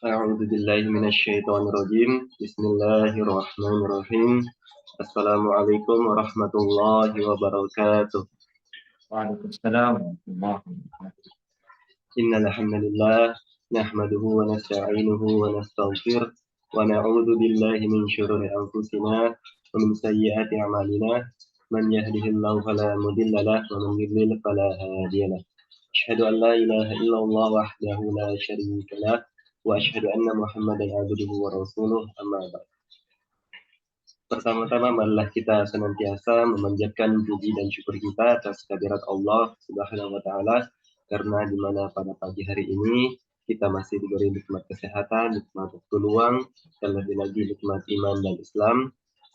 أعوذ بالله من الشيطان الرجيم بسم الله الرحمن الرحيم السلام عليكم ورحمة الله وبركاته Waalaikumsalam warahmatullahi wabarakatuh. إن الحمد لله نحمده ونستعينه ونستغفره ونعوذ بالله من شرور أنفسنا ومن سيئات أعمالنا من يهده الله فلا مضل له ومن يضلل فلا هادي له أشهد أن لا إله إلا الله وحده لا شريك له وأشهد أن محمدا عبده ورسوله أما بعد. Pertama-tama marilah kita senantiasa memanjatkan puji dan syukur kita atas kehadirat Allah Subhanahu wa taala karena di mana pada pagi hari ini kita masih diberi nikmat kesehatan, nikmat waktu luang, dan lebih lagi nikmat iman dan Islam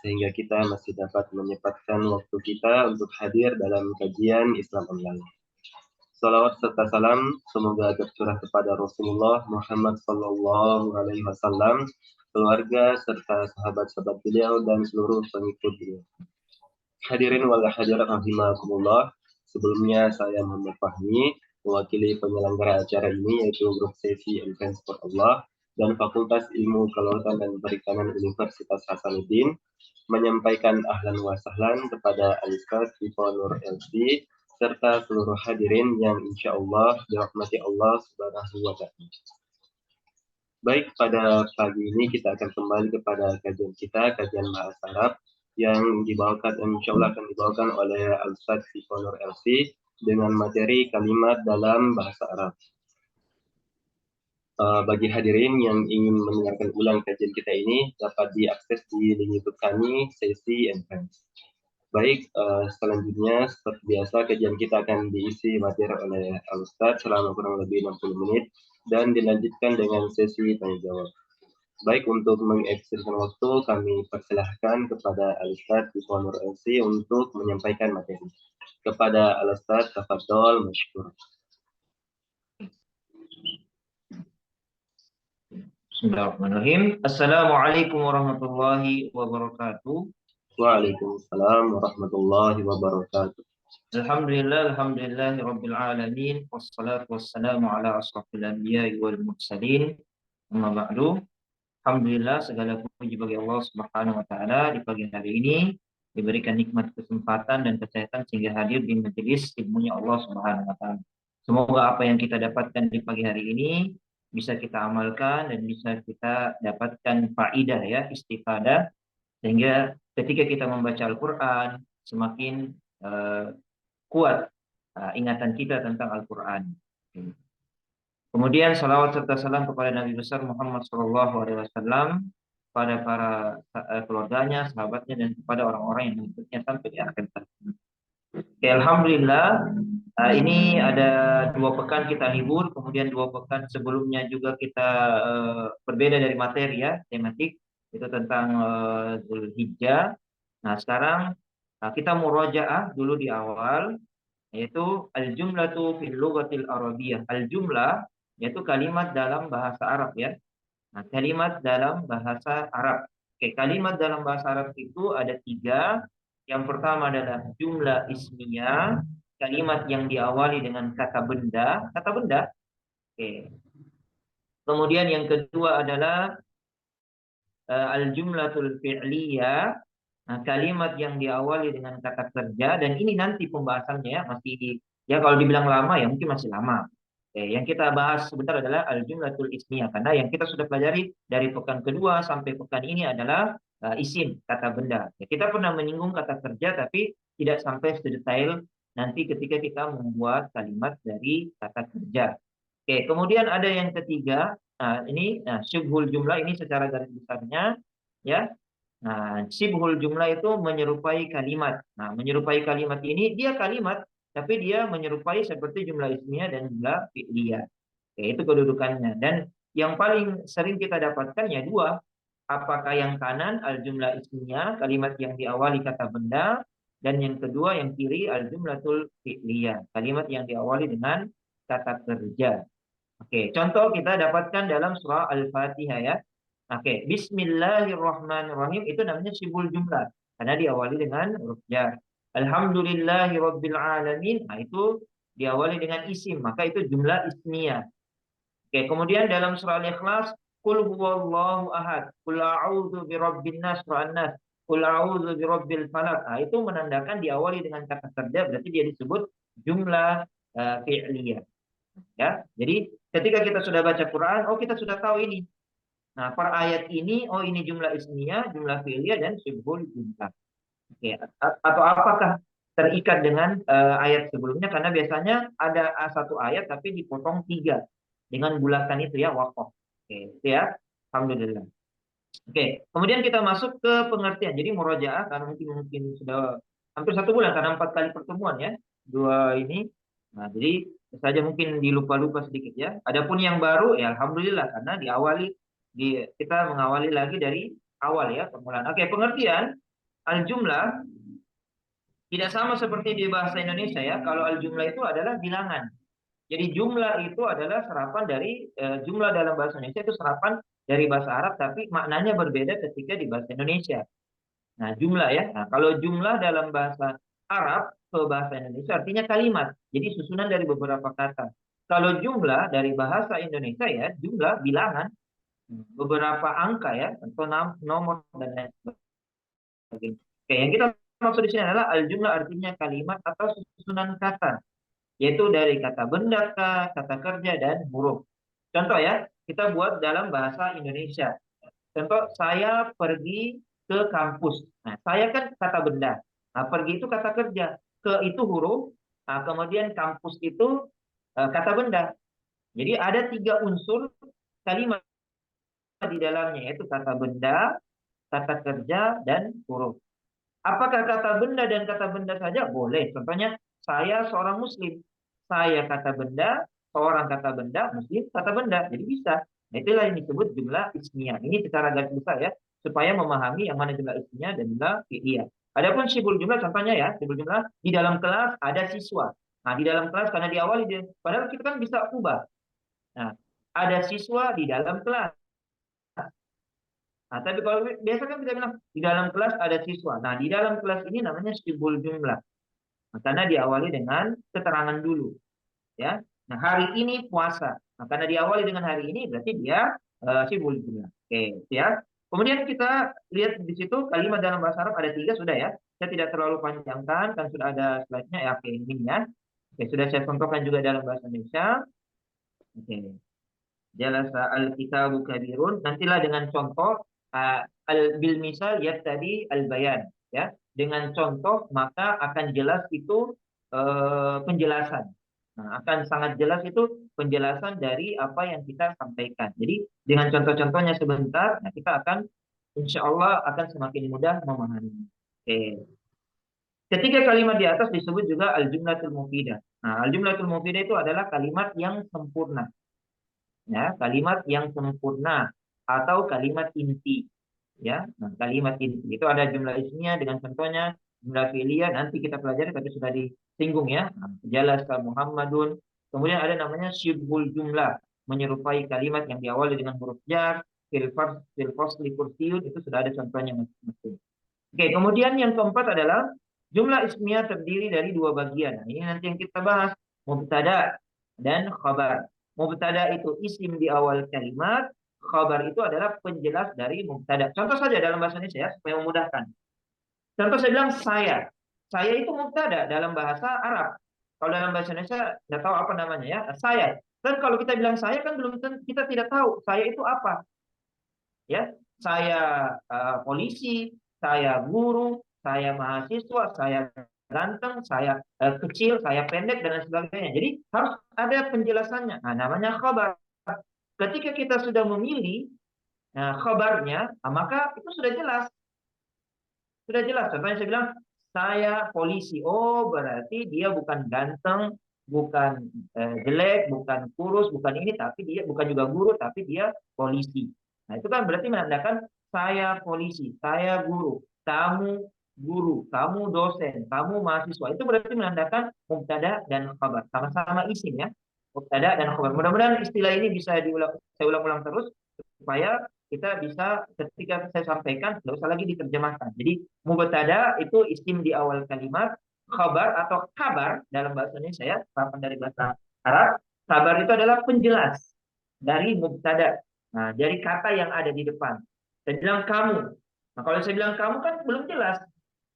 sehingga kita masih dapat menyempatkan waktu kita untuk hadir dalam kajian Islam online. Salawat serta salam semoga tercurah kepada Rasulullah Muhammad Sallallahu Alaihi Wasallam, keluarga serta sahabat-sahabat beliau dan seluruh pengikut beliau. Hadirin wal hadirat rahimakumullah. Sebelumnya saya Muhammad Fahmi mewakili penyelenggara acara ini yaitu Grup Sesi Advance for Allah dan Fakultas Ilmu Kelautan dan Perikanan Universitas Hasanuddin menyampaikan ahlan wa sahlan kepada Al-Ustaz Nur LC serta seluruh hadirin yang insya Allah dirahmati Allah Subhanahu wa Ta'ala. Baik, pada pagi ini kita akan kembali kepada kajian kita, kajian bahasa Arab yang insya Allah akan dibawakan oleh Al-Ustaz Nur LC dengan materi kalimat dalam bahasa Arab. Bagi hadirin yang ingin mendengarkan ulang kajian kita ini dapat diakses di link YouTube kami, Sesi Advance. Baik, selanjutnya seperti biasa kajian kita akan diisi materi oleh Al-Ustaz selama kurang lebih 60 menit dan dilanjutkan dengan sesi tanya jawab. Baik, untuk mengefisienkan waktu kami persilahkan kepada Al-Ustaz Nur LC untuk menyampaikan materi. Kepada Al-Ustaz, tafadhol masykur. Bismillahirrahmanirrahim. Assalamualaikum warahmatullahi wabarakatuh. Waalaikumsalam warahmatullahi wabarakatuh. Alhamdulillahi rabbil alamin. Wassalatu wassalamu ala asrafil anbiya'i wal mursalin. Amma ba'du. Alhamdulillah, segala puji bagi Allah Subhanahu wa taala di pagi hari ini diberikan nikmat kesempatan dan kesehatan sehingga hadir di majelis ilmunya Allah Subhanahu wa taala. Semoga apa yang kita dapatkan di pagi hari ini bisa kita amalkan dan bisa kita dapatkan faidah ya, istifadah, sehingga ketika kita membaca Al-Quran semakin kuat ingatan kita tentang Al-Quran. Kemudian salawat serta salam kepada Nabi besar Muhammad SAW, pada para keluarganya, sahabatnya, dan kepada orang-orang yang mengikutnya sampai di akhir hayat. Oke, alhamdulillah, ini ada 2 pekan kita libur, kemudian 2 pekan sebelumnya juga kita berbeda dari materi ya, tematik itu tentang Zulhijjah. Nah, sekarang kita murojaah dulu di awal, yaitu al-jumlatu fil lughatil arabiyyah. Al-jumlah yaitu kalimat dalam bahasa Arab ya. Nah, kalimat dalam bahasa Arab. Oke, kalimat dalam bahasa Arab itu ada 3. Yang pertama adalah jumlah ismiyah, kalimat yang diawali dengan kata benda, kata benda. Oke. Kemudian yang kedua adalah al-jumlatul fi'liyah, nah, kalimat yang diawali dengan kata kerja, dan ini nanti pembahasannya ya, masih ya kalau dibilang lama ya mungkin masih lama. Yang kita bahas sebentar adalah al-jumlatul ismiyah, karena yang kita sudah pelajari dari pekan kedua sampai pekan ini adalah isim, kata benda. Ya, kita pernah menyinggung kata kerja tapi tidak sampai sedetail nanti ketika kita membuat kalimat dari kata kerja. Oke, kemudian ada yang ketiga. Ini syubhul jumlah, ini secara garis besarnya ya. Nah, syibhul jumlah itu menyerupai kalimat. Nah, menyerupai kalimat ini dia kalimat, tapi dia menyerupai seperti jumlah ismiyah dan jumlah fi'liyah. Oke, itu kedudukannya. Dan yang paling sering kita dapatkan ya 2. Apakah yang kanan al-jumlah ismiyah, kalimat yang diawali kata benda, dan yang kedua yang kiri al-jumlatul fi'liyah, kalimat yang diawali dengan kata kerja. Oke, contoh kita dapatkan dalam surah Al-Fatihah ya. Oke, Bismillahirrahmanirrahim itu namanya syibhul jumlah karena diawali dengan huruf jar. Alhamdulillahirabbil alamin, nah itu diawali dengan isim, maka itu jumlah ismiyah. Oke, kemudian dalam surah Al-Ikhlas, Qul huwallahu ahad, qul a'udzu birabbin nas wa nas, qul a'udzu birabbil falaq. Nah, itu menandakan diawali dengan kata kerja, berarti dia disebut jumlah fi'liyah. Ya, jadi ketika kita sudah baca Quran, oh kita sudah tahu ini. Nah, per ayat ini, oh ini jumlah ismiyah, jumlah fi'liyah, dan syibhul jumlah. Oke, atau apakah terikat dengan ayat sebelumnya? Karena biasanya ada satu ayat tapi dipotong tiga dengan bulatan itu ya, waqaf. Oke, itu ya. Alhamdulillah. Oke, kemudian kita masuk ke pengertian. Jadi murojaah karena mungkin sudah hampir 1 bulan karena 4 kali pertemuan ya, dua ini. Nah, jadi saja mungkin dilupa-lupa sedikit ya. Adapun yang baru ya alhamdulillah karena kita mengawali lagi dari awal ya permulaan. Oke, pengertian al-jumlah tidak sama seperti di bahasa Indonesia ya. Kalau al-jumlah itu adalah bilangan. Jadi jumlah itu adalah serapan dari jumlah dalam bahasa Indonesia itu serapan dari bahasa Arab, tapi maknanya berbeda ketika di bahasa Indonesia. Nah, jumlah ya. Nah, kalau jumlah dalam bahasa Arab ke bahasa Indonesia artinya kalimat. Jadi susunan dari beberapa kata. Kalau jumlah dari bahasa Indonesia ya, jumlah bilangan, beberapa angka ya, atau nomor dan lain sebagainya. Oke, yang kita maksud di sini adalah al-jumlah artinya kalimat atau susunan kata, yaitu dari kata benda, kata kerja, dan huruf. Contoh ya, kita buat dalam bahasa Indonesia. Contoh, saya pergi ke kampus. Nah, saya kan kata benda. Nah, pergi itu kata kerja. Ke itu huruf. Nah, kemudian kampus itu kata benda. Jadi ada 3 unsur kalimat di dalamnya, yaitu kata benda, kata kerja, dan huruf. Apakah kata benda dan kata benda saja? Boleh. Contohnya, saya seorang muslim. Saya kata benda, seorang kata benda, muslim kata benda. Jadi bisa. Nah, itulah yang disebut jumlah ismiyah. Ini secara garis besar ya, supaya memahami yang mana jumlah ismiyah dan jumlah fi'liyah. Adapun syibul jumlah, contohnya ya, syibul jumlah, di dalam kelas ada siswa. Nah, di dalam kelas karena diawali, padahal kita kan bisa ubah. Nah, ada siswa di dalam kelas. Nah, tapi kalau biasa kan kita bilang di dalam kelas ada siswa. Nah, di dalam kelas ini namanya syibul jumlah. Nah, karena diawali dengan keterangan dulu, ya. Nah, hari ini puasa. Nah, karena diawali dengan hari ini berarti dia syibul jumlah. Oke, ya. Kemudian kita lihat di situ kalimat dalam bahasa Arab ada 3 sudah ya. Saya tidak terlalu panjangkan kan sudah ada slide-nya ya. Oke, ini ya. Oke, sudah saya contohkan juga dalam bahasa Indonesia. Oke. Jalasa al-kitabu kabirun. Nantilah dengan contoh bil misal ya tadi al bayan ya. Dengan contoh maka akan jelas itu penjelasan. Nah, akan sangat jelas itu penjelasan dari apa yang kita sampaikan. Jadi dengan contoh-contohnya sebentar, nah kita akan insya Allah akan semakin mudah memahami. Oke. Ketiga kalimat di atas disebut juga al-jumlatul mufidah. Nah, al-jumlatul mufidah itu adalah kalimat yang sempurna. Ya, kalimat yang sempurna atau kalimat inti. Ya, nah, kalimat inti itu ada jumlah ismiyah dengan contohnya jumlah fi'liyah nanti kita pelajari tapi sudah disinggung ya. Nah, jalasa Muhammadun. Kemudian ada namanya syibhul jumlah, menyerupai kalimat yang diawali dengan huruf jar, fil fasli kursiyun, itu sudah ada contohnya masing-masing. Oke, kemudian yang keempat adalah jumlah ismiyah terdiri dari 2 bagian. Nah, ini nanti yang kita bahas, mubtada dan khabar. Mubtada itu isim di awal kalimat, khabar itu adalah penjelas dari mubtada. Contoh saja dalam bahasa Indonesia ya, supaya memudahkan. Contoh saya bilang saya. Saya itu mubtada dalam bahasa Arab. Kalau dalam bahasa Indonesia tidak tahu apa namanya ya, saya. Dan kalau kita bilang saya kan belum tentu kita tidak tahu saya itu apa. Ya, saya polisi, saya guru, saya mahasiswa, saya ganteng, saya kecil, saya pendek dan lain sebagainya. Jadi harus ada penjelasannya. Nah, namanya khabar. Ketika kita sudah memilih khabarnya, nah, maka itu sudah jelas. Sudah jelas. Contohnya saya bilang, saya polisi. Oh, berarti dia bukan ganteng, bukan jelek, bukan kurus, bukan ini, tapi dia bukan juga guru, tapi dia polisi. Nah, itu kan berarti menandakan saya polisi, saya guru, kamu dosen, kamu mahasiswa. Itu berarti menandakan mubtada dan khabar. Sama-sama isim ya. Mubtada dan khabar. Mudah-mudahan istilah ini bisa saya ulang-ulang terus supaya kita bisa ketika saya sampaikan tidak usah lagi diterjemahkan. Jadi mubtada itu isim di awal kalimat, khabar atau kabar dalam bahasa Indonesia ya, serapan dari bahasa Arab. Kabar itu adalah penjelas dari mubtada. Nah, dari kata yang ada di depan. Saya bilang kamu. Nah, kalau saya bilang kamu kan belum jelas.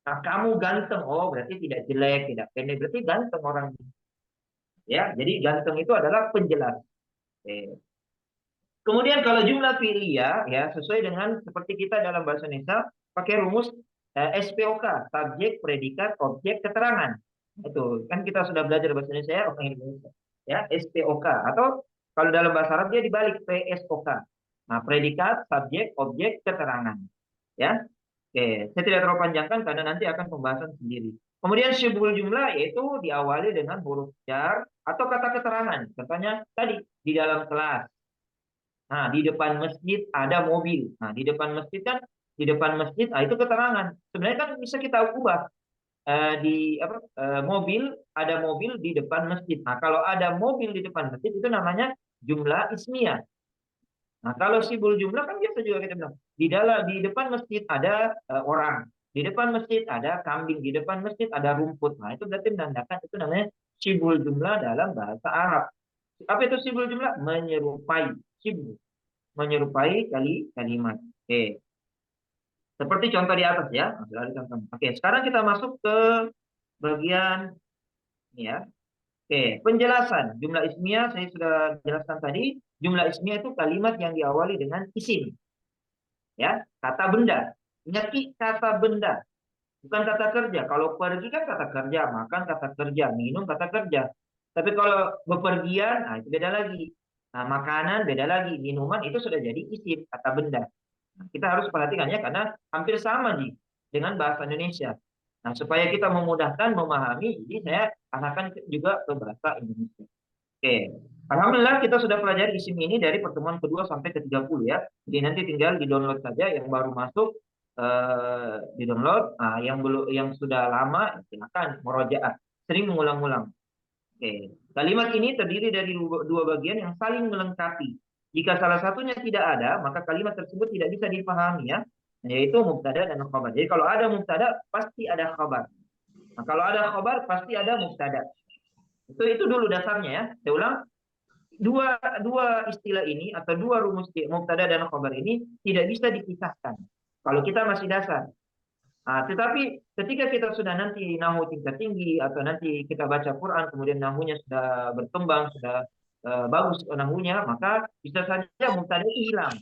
Nah, kamu ganteng. Oh, berarti tidak jelek, tidak pendek. Berarti ganteng orang. Ya, jadi ganteng itu adalah penjelas. Oke. Kemudian kalau jumlah fi'liyah ya sesuai dengan seperti kita dalam bahasa Indonesia pakai rumus SPOK, subjek, predikat, objek, keterangan. Itu kan kita sudah belajar bahasa Indonesia ya, orang Indonesia. Ya, SPOK atau kalau dalam bahasa Arab dia dibalik PSOK. Nah, predikat, subjek, objek, keterangan. Ya. Oke, saya tidak terlalu panjangkan karena nanti akan pembahasan sendiri. Kemudian syibhul jumlah yaitu diawali dengan huruf jar atau kata keterangan. Contohnya tadi di dalam kelas. Nah, di depan masjid ada mobil. Nah, di depan masjid kan, di depan masjid, itu keterangan. Sebenarnya kan bisa kita ubah. Di apa mobil, ada mobil di depan masjid. Nah, kalau ada mobil di depan masjid itu namanya jumlah ismiyah. Nah, kalau sibul jumlah kan biasa juga kita bilang di depan masjid ada orang, di depan masjid ada kambing, di depan masjid ada rumput. Nah, itu berarti menandakan itu namanya sibul jumlah dalam bahasa Arab. Apa itu sibul jumlah? Menyerupai. Sibul menyerupai kalimat. Oke, seperti contoh di atas ya. Sudah ada contoh. Oke, sekarang kita masuk ke bagian ini ya. Oke, penjelasan jumlah ismiyah saya sudah jelaskan tadi. Jumlah ismiyah itu kalimat yang diawali dengan isim, ya, kata benda. Ingat kata benda, bukan kata kerja. Kalau pergi kan kata kerja, makan kata kerja, minum kata kerja. Tapi kalau bepergian, nah itu beda lagi. Nah, makanan beda lagi, minuman itu sudah jadi isim, kata benda. Nah, kita harus perhatikan ya karena hampir sama nih dengan bahasa Indonesia. Nah, supaya kita memudahkan memahami, jadi saya arahkan juga ke bahasa Indonesia. Oke. Alhamdulillah kita sudah pelajari isim ini dari pertemuan kedua sampai ke 30 ya. Jadi nanti tinggal di-download saja yang baru masuk di-download. Nah, yang belum yang sudah lama silakan murojaah. Sering mengulang-ulang. Oke. Kalimat ini terdiri dari dua bagian yang saling melengkapi. Jika salah satunya tidak ada, maka kalimat tersebut tidak bisa dipahami ya, yaitu mubtada dan khabar. Jadi kalau ada mubtada pasti ada khabar. Nah, kalau ada khabar pasti ada mubtada. Itu dulu dasarnya ya. Saya ulang, dua dua istilah ini atau dua rumus mubtada dan khabar ini tidak bisa dipisahkan. Kalau kita masih dasar. Nah, tetapi ketika kita sudah nanti nahu tingkat tinggi atau nanti kita baca Quran kemudian nahunya sudah berkembang, sudah bagus nahunya, maka bisa saja mubtada itu hilang.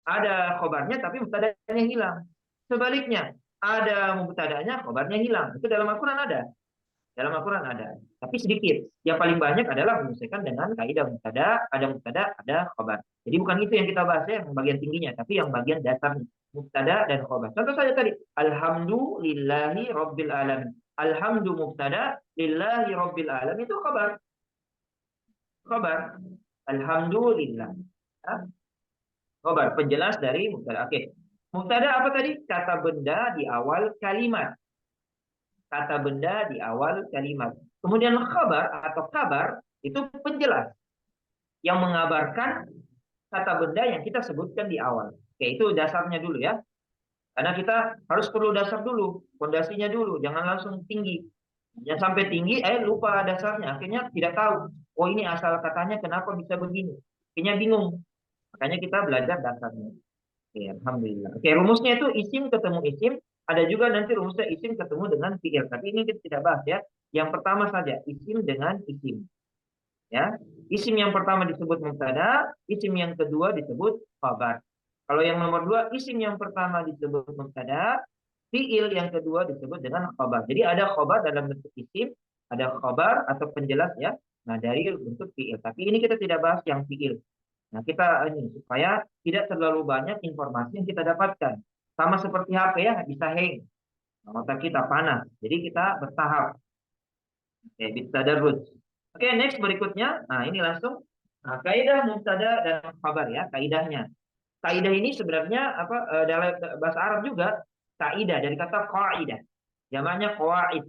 Ada khobarnya tapi mubtadanya hilang. Sebaliknya, ada mubtadanya, khobarnya hilang. Itu dalam Al-Quran ada. Dalam Al-Quran ada. Tapi sedikit. Yang paling banyak adalah menyelesaikan dengan kaidah mubtada, ada khobar. Jadi bukan itu yang kita bahas ya, yang bagian tingginya, tapi yang bagian dasarnya. Mubtada dan khobar. Contoh saja tadi. Alhamdulillahi Rabbil Alamin. Alhamdu mubtada, lillahi Rabbil Alamin. Itu khobar. Khobar. Alhamdulillah. Khobar. Penjelas dari mubtada. Oke. Mubtada apa tadi? Kata benda di awal kalimat. Kata benda di awal kalimat. Kemudian khabar atau kabar itu penjelas yang mengabarkan kata benda yang kita sebutkan di awal. Oke, itu dasarnya dulu ya. Karena kita harus perlu dasar dulu, fondasinya dulu, jangan langsung tinggi. Jangan sampai tinggi, lupa dasarnya. Akhirnya tidak tahu, oh ini asal katanya kenapa bisa begini. Akhirnya bingung. Makanya kita belajar dasarnya. Oke, alhamdulillah. Oke, rumusnya itu isim ketemu isim. Ada juga nanti rumusnya isim ketemu dengan fiil. Tapi ini kita tidak bahas ya. Yang pertama saja, isim dengan isim. Ya, isim yang pertama disebut mubtada, isim yang kedua disebut khabar. Kalau yang nomor dua, isim yang pertama disebut mubtada, fiil yang kedua disebut dengan khabar. Jadi ada khabar dalam bentuk isim, ada khabar atau penjelas ya. Nah, dari bentuk fiil. Tapi ini kita tidak bahas yang fiil. Nah, kita ini supaya tidak terlalu banyak informasi yang kita dapatkan. Sama seperti HP ya, bisa hang. Otak kita panas. Jadi kita bertahap. Oke, bisa terus. Oke, next berikutnya. Nah, ini langsung kaidah mubtada dan khabar ya, kaidahnya. Kaidah ini sebenarnya apa dalam bahasa Arab juga kaidah dari kata qaidah. Jamaknya qawaid.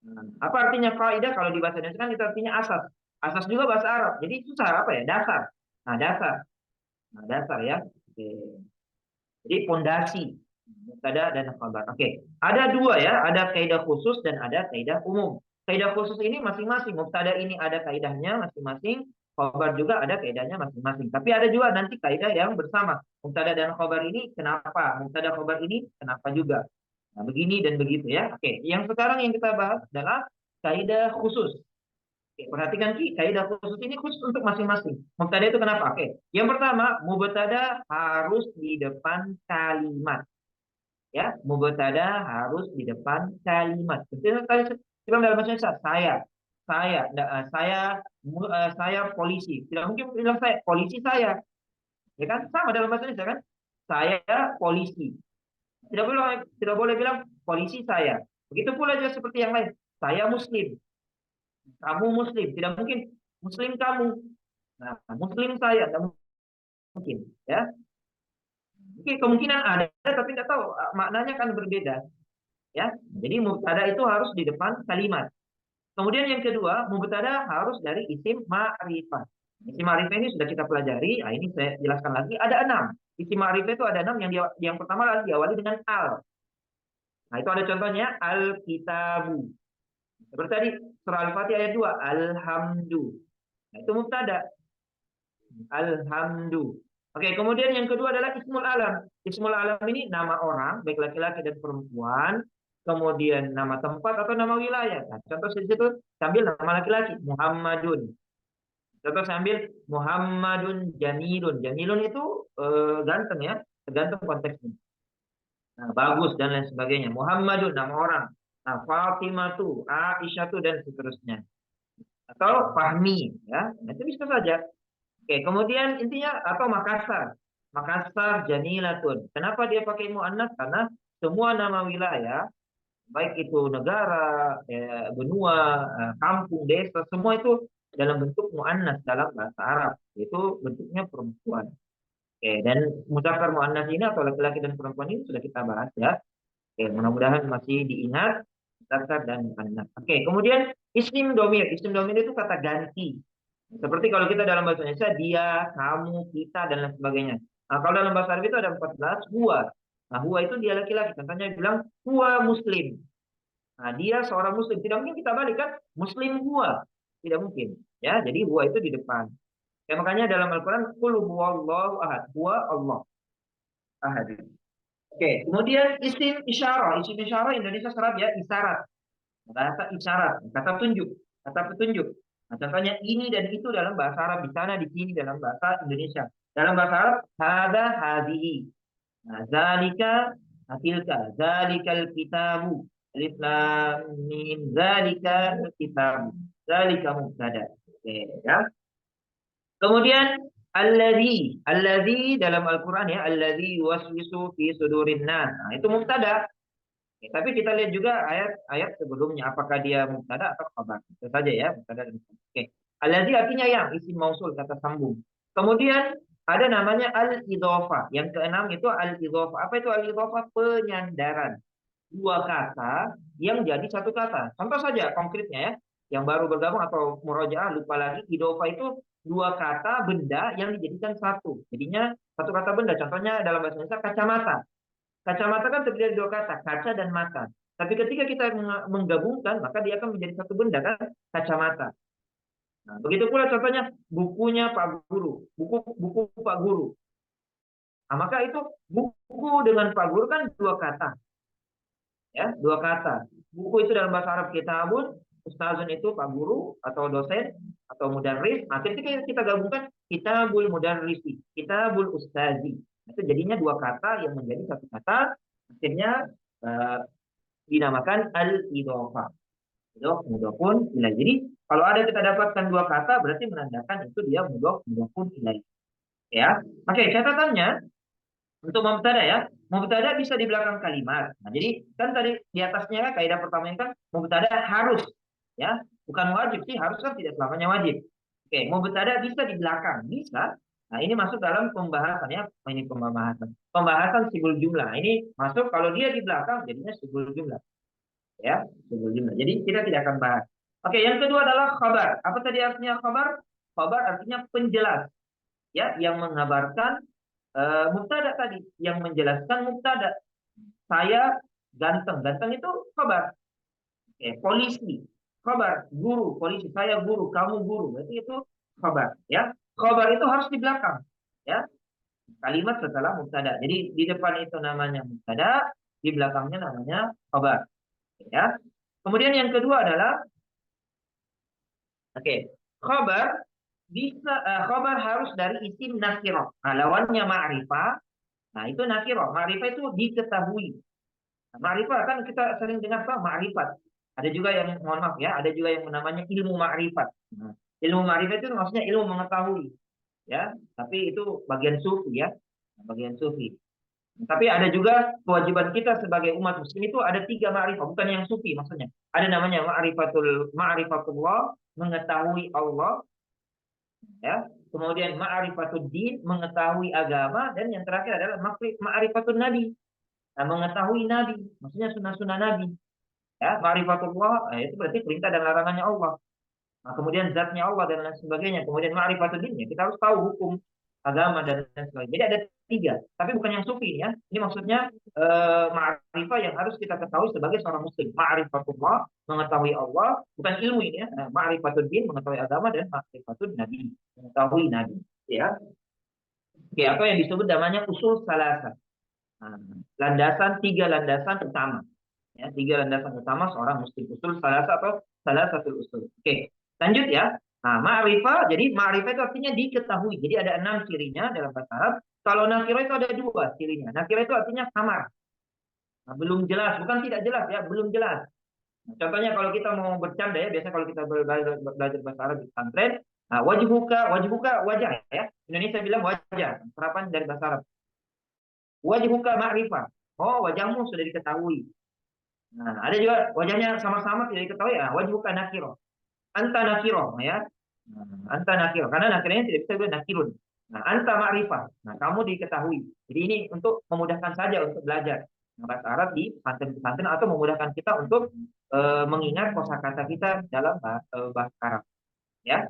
Nah, apa artinya kaidah kalau di bahasa Indonesia kan itu artinya asas. Asas juga bahasa Arab. Jadi susah apa ya? Dasar. Nah, dasar. Nah, dasar ya. Oke. Jadi fondasi mubtada dan khabar. Oke. Ada dua ya, ada kaidah khusus dan ada kaidah umum. Kaidah khusus ini masing-masing mubtada ini ada kaidahnya masing-masing, Khobar juga ada kaidahnya masing-masing. Tapi ada juga nanti kaidah yang bersama. Mubtada dan khobar ini kenapa? Mubtada khobar ini kenapa juga? Nah, begini dan begitu ya. Oke, yang sekarang yang kita bahas adalah kaidah khusus. Oke, perhatikan Ki, kaidah khusus ini khusus untuk masing-masing. Mubtada itu kenapa? Oke, yang pertama, mubtada harus di depan kalimat. Ya, mubtada harus di depan kalimat. Seperti tadi bilang dalam bahasa Indonesia, saya polisi. Tidak mungkin bilang saya polisi saya, ya kan? Sama dalam bahasa Indonesia kan? Saya polisi. Tidak boleh bilang polisi saya. Begitu pula juga seperti yang lain. Saya muslim, kamu muslim. Tidak mungkin muslim kamu. Nah, muslim saya, tidak mungkin. Ya, oke, kemungkinan ada, tapi tidak tahu maknanya kan berbeda. Ya, jadi mubtada itu harus di depan kalimat. Kemudian yang kedua, mubtada harus dari isim ma'rifah. Isim ma'rifah ini sudah kita pelajari. Nah, ini saya jelaskan lagi. Ada 6. Isim ma'rifah itu ada 6. Yang pertama lagi diawali dengan al. Nah, itu ada contohnya al-kitabu. Seperti tadi surah Al-Fatihah ayat 2, alhamdu. Nah, itu mubtada. Alhamdu. Oke, kemudian yang kedua adalah ismul alam. Ismul alam ini nama orang, baik laki-laki dan perempuan, kemudian nama tempat atau nama wilayah. Nah, contoh di situ sambil nama laki-laki, Muhammadun. Contoh sambil Muhammadun Jamilun. Jamilun itu ganteng ya, tergantung konteksnya. Nah, bagus dan lain sebagainya. Muhammadun nama orang. Nah, Fatimatu, Aisyatu dan seterusnya. Atau Fahmi ya. Nah, itu bisa saja. Oke, kemudian intinya atau Makassar. Makassar Jamilatun. Kenapa dia pakai muannas? Karena semua nama wilayah, baik itu negara, benua, kampung, desa, semua itu dalam bentuk muannas dalam bahasa Arab. Itu bentuknya perempuan. Oke, dan mudzakkar muannas ini atau laki-laki dan perempuan ini sudah kita bahas ya. Oke, mudah-mudahan masih diingat mudzakkar dan muannas. Oke, kemudian isim domir. Isim domir itu kata ganti. Seperti kalau kita dalam bahasa Indonesia, dia, kamu, kita, dan lain sebagainya. Nah, kalau dalam bahasa Arab itu ada 14, huwa. Nah, huwa itu dia laki-laki. Contohnya bilang, huwa muslim. Nah, dia seorang muslim. Tidak mungkin kita balik kan, muslim huwa. Tidak mungkin. Ya, jadi huwa itu di depan. Ya, makanya dalam Al-Quran, Qul huwallahu ahad. Huwa Allah. Ahad. Oke, kemudian isim isyarah. Isim isyarah Indonesia serap ya, isyarat. Bahasa isyarat, kata tunjuk, kata petunjuk. Nah, contohnya ini dan itu dalam bahasa Arab, di sana, di sini dalam bahasa Indonesia. Dalam bahasa Arab, hada, hadihi. Nah, zalika, tilka, zalikal kitabu. Alif lam mim, zalikal kitabu. Zalika mubtada. Oke, ya. Kemudian alladzi dalam Al-Qur'an ya, alladzi yuwaswisu fi sudurin nas. Nah, itu mubtada. Oke, tapi kita lihat juga ayat-ayat sebelumnya, apakah dia mubtada atau khabar. Itu saja ya, mubtada dan khabar. Oke. Alladzi artinya yang, isim mausul, kata sambung. Kemudian ada namanya al-idhofah. Yang keenam itu al-idhofah. Apa itu al-idhofah? Penyandaran. Dua kata yang jadi satu kata. Contoh saja konkretnya ya, yang baru bergabung atau murojaah lupa lagi, idhofah itu dua kata benda yang dijadikan satu. Jadinya satu kata benda. Contohnya dalam bahasa Indonesia kacamata. Kacamata kan terdiri dari dua kata, kaca dan mata. Tapi ketika kita menggabungkan, maka dia akan menjadi satu benda kan, kacamata. Nah, begitu pula contohnya bukunya Pak Guru, buku Pak Guru. Nah, maka itu buku dengan Pak Guru kan dua kata, ya, dua kata. Buku itu dalam bahasa Arab kitabun, ustazun itu Pak Guru atau dosen atau mudarris. Nah, ketika kita gabungkan kitabul mudarrisi, kitabul ustazi, itu jadinya dua kata yang menjadi satu kata. Akhirnya eh, dinamakan al-idhofah. Mudhofun ilaih. Jadi kalau ada kita dapatkan dua kata berarti menandakan itu dia mudhofun ilaih. Ya. Oke, catatannya untuk mubtada ya. Mubtada bisa di belakang kalimat. Nah, jadi kan tadi di atasnya kan kaidah pertama kan mubtada harus ya, bukan wajib sih, harus kan tidak selamanya wajib. Oke, mubtada bisa di belakang, bisa. Nah, ini masuk dalam pembahasan ya, ini pembahasan. Pembahasan sibul jumlah. Ini masuk kalau dia di belakang jadinya sibul jumlah. Ya, sibul jumlah. Jadi kita tidak akan bahas. Oke, yang kedua adalah khabar. Apa tadi artinya khabar? Khabar artinya penjelas ya, yang mengabarkan mubtada tadi, yang menjelaskan mubtada. Saya ganteng. Ganteng itu khabar. Polisi, khabar. Guru, polisi. Saya guru, kamu guru. Berarti itu khabar. Ya, khabar itu harus di belakang. Ya, kalimat setelah mubtada. Jadi di depan itu namanya mubtada, di belakangnya namanya khabar. Ya. Kemudian yang kedua adalah, oke, khabar bisa khabar harus dari isim nakirah. Nah, lawannya ma'rifah. Nah, itu nakirah. Ma'rifah itu diketahui. Nah, ma'rifah kan kita sering dengar apa? Ma'rifat. Ada juga yang, mohon maaf ya, ada juga yang namanya ilmu ma'rifat. Nah, ilmu ma'rifat itu maksudnya ilmu mengetahui, ya. Tapi itu bagian sufi ya, bagian sufi. Tapi ada juga kewajiban kita sebagai umat muslim itu ada tiga ma'rifah, bukan yang sufi maksudnya. Ada namanya ma'rifatullah, mengetahui Allah, ya. Kemudian ma'rifatud din, mengetahui agama, dan yang terakhir adalah ma'rifatun nabi, nah, mengetahui nabi, maksudnya sunnah-sunnah nabi. Ya, ma'rifatullah, itu berarti perintah dan larangannya Allah. Nah, kemudian zatnya Allah dan lain sebagainya. Kemudian ma'rifatul dinnya, kita harus tahu hukum agama dan lain sebagainya. Jadi ada tiga, tapi bukan yang sufi ya. Ini maksudnya ma'rifah yang harus kita ketahui sebagai seorang muslim. Ma'rifatullah, mengetahui Allah, bukan ilmu ini ya. Ma'rifatul din, mengetahui agama, dan ma'rifatul nabi, mengetahui nabi. Ya, oke, atau yang disebut namanya usul salasa. Nah, landasan, tiga landasan utama. Ya, tiga landasan utama seorang muslim, usul salah atau salah satu usul. Oke, lanjut ya. Nah, ma'rifah, jadi ma'rifah itu artinya diketahui. Jadi ada 6 cirinya dalam bahasa Arab. Kalau nakirah itu ada 2 cirinya. Nakirah itu artinya samar. Nah, belum jelas, bukan tidak jelas ya, belum jelas. Nah, contohnya kalau kita mau bercanda ya, biasa kalau kita belajar bahasa Arab di pesantren, nah, wajib buka wajah ya. Indonesia bilang wajah, serapan dari bahasa Arab. Wajib buka ma'rifah. Oh, wajahmu sudah diketahui. Nah, ada juga wajahnya sama-sama tidak diketahui, ya, wajib bukan nakiro. Anta nakiro, ya. Nah, anta nakiro, karena nakiranya tidak bisa juga nakirun. Nah, anta ma'rifah. Nah, kamu diketahui. Jadi ini untuk memudahkan saja untuk belajar bahasa Arab di pesantren-pesantren, atau memudahkan kita untuk mengingat kosakata kita dalam bahasa Arab. Ya,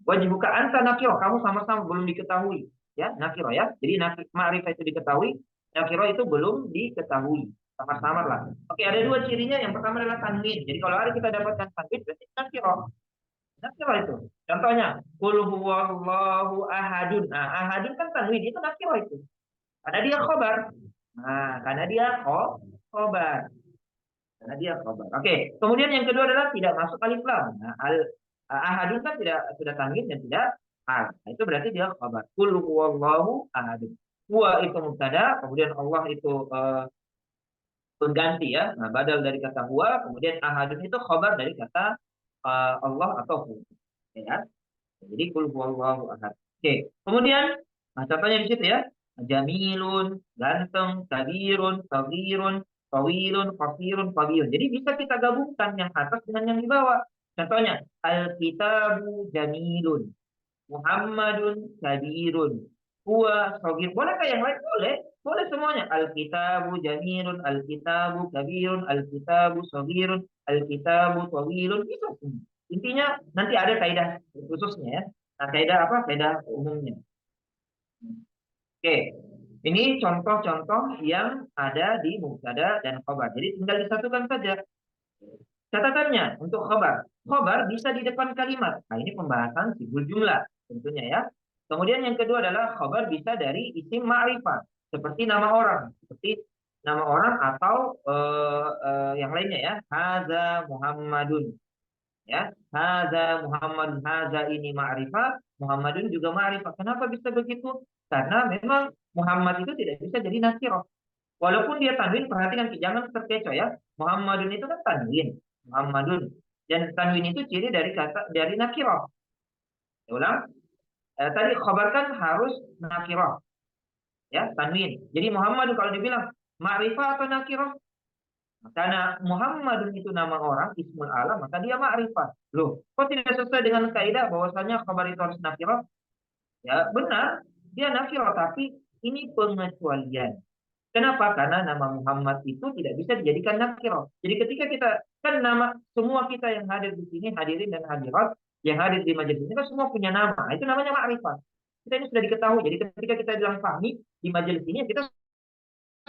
wajib buka anta nakiro, kamu sama-sama belum diketahui. Ya, nakiro ya. Jadi ma'rifah itu diketahui, nakiro itu belum diketahui. Samar-samar lah. Oke, ada 2 cirinya. Yang pertama adalah tanwin. Jadi kalau hari kita dapatkan tanwin, berarti nakiro. Nakiro itu. Contohnya, qul huwallahu ahadun. Nah, ahadun kan tanwin, itu nakiro itu. Karena dia khobar. Nah, karena dia khobar. Karena dia khobar. Oke, kemudian yang kedua adalah tidak masuk alif lam. Nah, ahadun kan tidak sudah tanwin dan tidak hal. Nah, itu berarti dia khobar. Qul huwallahu ahadun. Huwa itu mubtada, kemudian Allah itu pengganti ya. Nah, badal dari kata huwa, kemudian ahadun itu khabar dari kata Allah atau hu. Ya. Jadi kul huwallahu ahad. Oke. Kemudian nah, contohnya di situ ya. Jamilun, ganteng, kabirun, saghirun, tawilun, qasirun, fadilun. Jadi bisa kita gabungkan yang atas dengan yang di bawah. Contohnya, al-kitabu jamilun, Muhammadun kabirun, huwa saghir. Bolehkah yang lain? Boleh. Boleh semuanya. Alkitabu jamilun, alkitabu kabirun, alkitabu saghirun, alkitabu tawilun. Bisa semua. Intinya nanti ada kaidah khususnya ya. Nah, kaidah apa? Kaidah umumnya. Oke. Ini contoh-contoh yang ada di mubtada dan khabar. Jadi tinggal disatukan saja. Catatannya untuk khabar. Khabar bisa di depan kalimat. Nah, ini pembahasan sibul jumlah tentunya ya. Kemudian yang kedua adalah khabar bisa dari isim ma'rifah. Seperti nama orang. Seperti nama orang atau yang lainnya ya. Haza Muhammadun. Ya. Haza Muhammadun. Haza ini ma'rifah. Muhammadun juga ma'rifah. Kenapa bisa begitu? Karena memang Muhammad itu tidak bisa jadi nakirah. Walaupun dia tanwin, perhatikan jangan terkecoh ya. Muhammadun itu kan tanwin. Muhammadun. Dan tanwin itu ciri dari kata dari nakirah. Ya, ulang. Tadi khabar kan harus nakirah. Ya, tanwin. Jadi Muhammad kalau dibilang ma'rifah atau nakirah? Karena Muhammadun itu nama orang, ismul alam, maka dia ma'rifah. Loh, kok tidak sesuai dengan kaidah bahwasanya khabar itu harus nakirah? Ya, benar. Dia nakirah, tapi ini pengecualian. Kenapa? Karena nama Muhammad itu tidak bisa dijadikan nakirah. Jadi ketika kita kan nama semua kita yang hadir di sini, hadirin dan hadirat yang hadir di majelis ini kan semua punya nama. Nah, itu namanya ma'rifat. Kita ini sudah diketahui. Jadi ketika kita bilang Fahmi di majelis ini, kita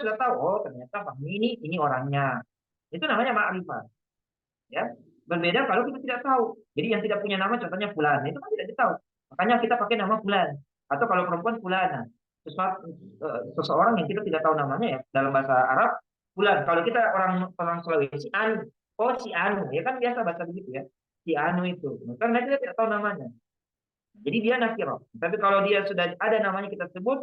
sudah tahu, oh ternyata Fahmi ini orangnya. Itu namanya ma'rifat. Ya. Berbeda kalau kita tidak tahu. Jadi yang tidak punya nama contohnya fulan, itu kan tidak ditahu. Makanya kita pakai nama fulan. Atau kalau perempuan fulana. Seseorang yang kita tidak tahu namanya ya dalam bahasa Arab fulan. Kalau kita orang orang Sulawesi anu. Oh si anu, ya kan biasa bahasa begitu ya. Si anu itu. Karena kita tidak tahu namanya. Jadi dia nakiro. Tapi kalau dia sudah ada namanya kita sebut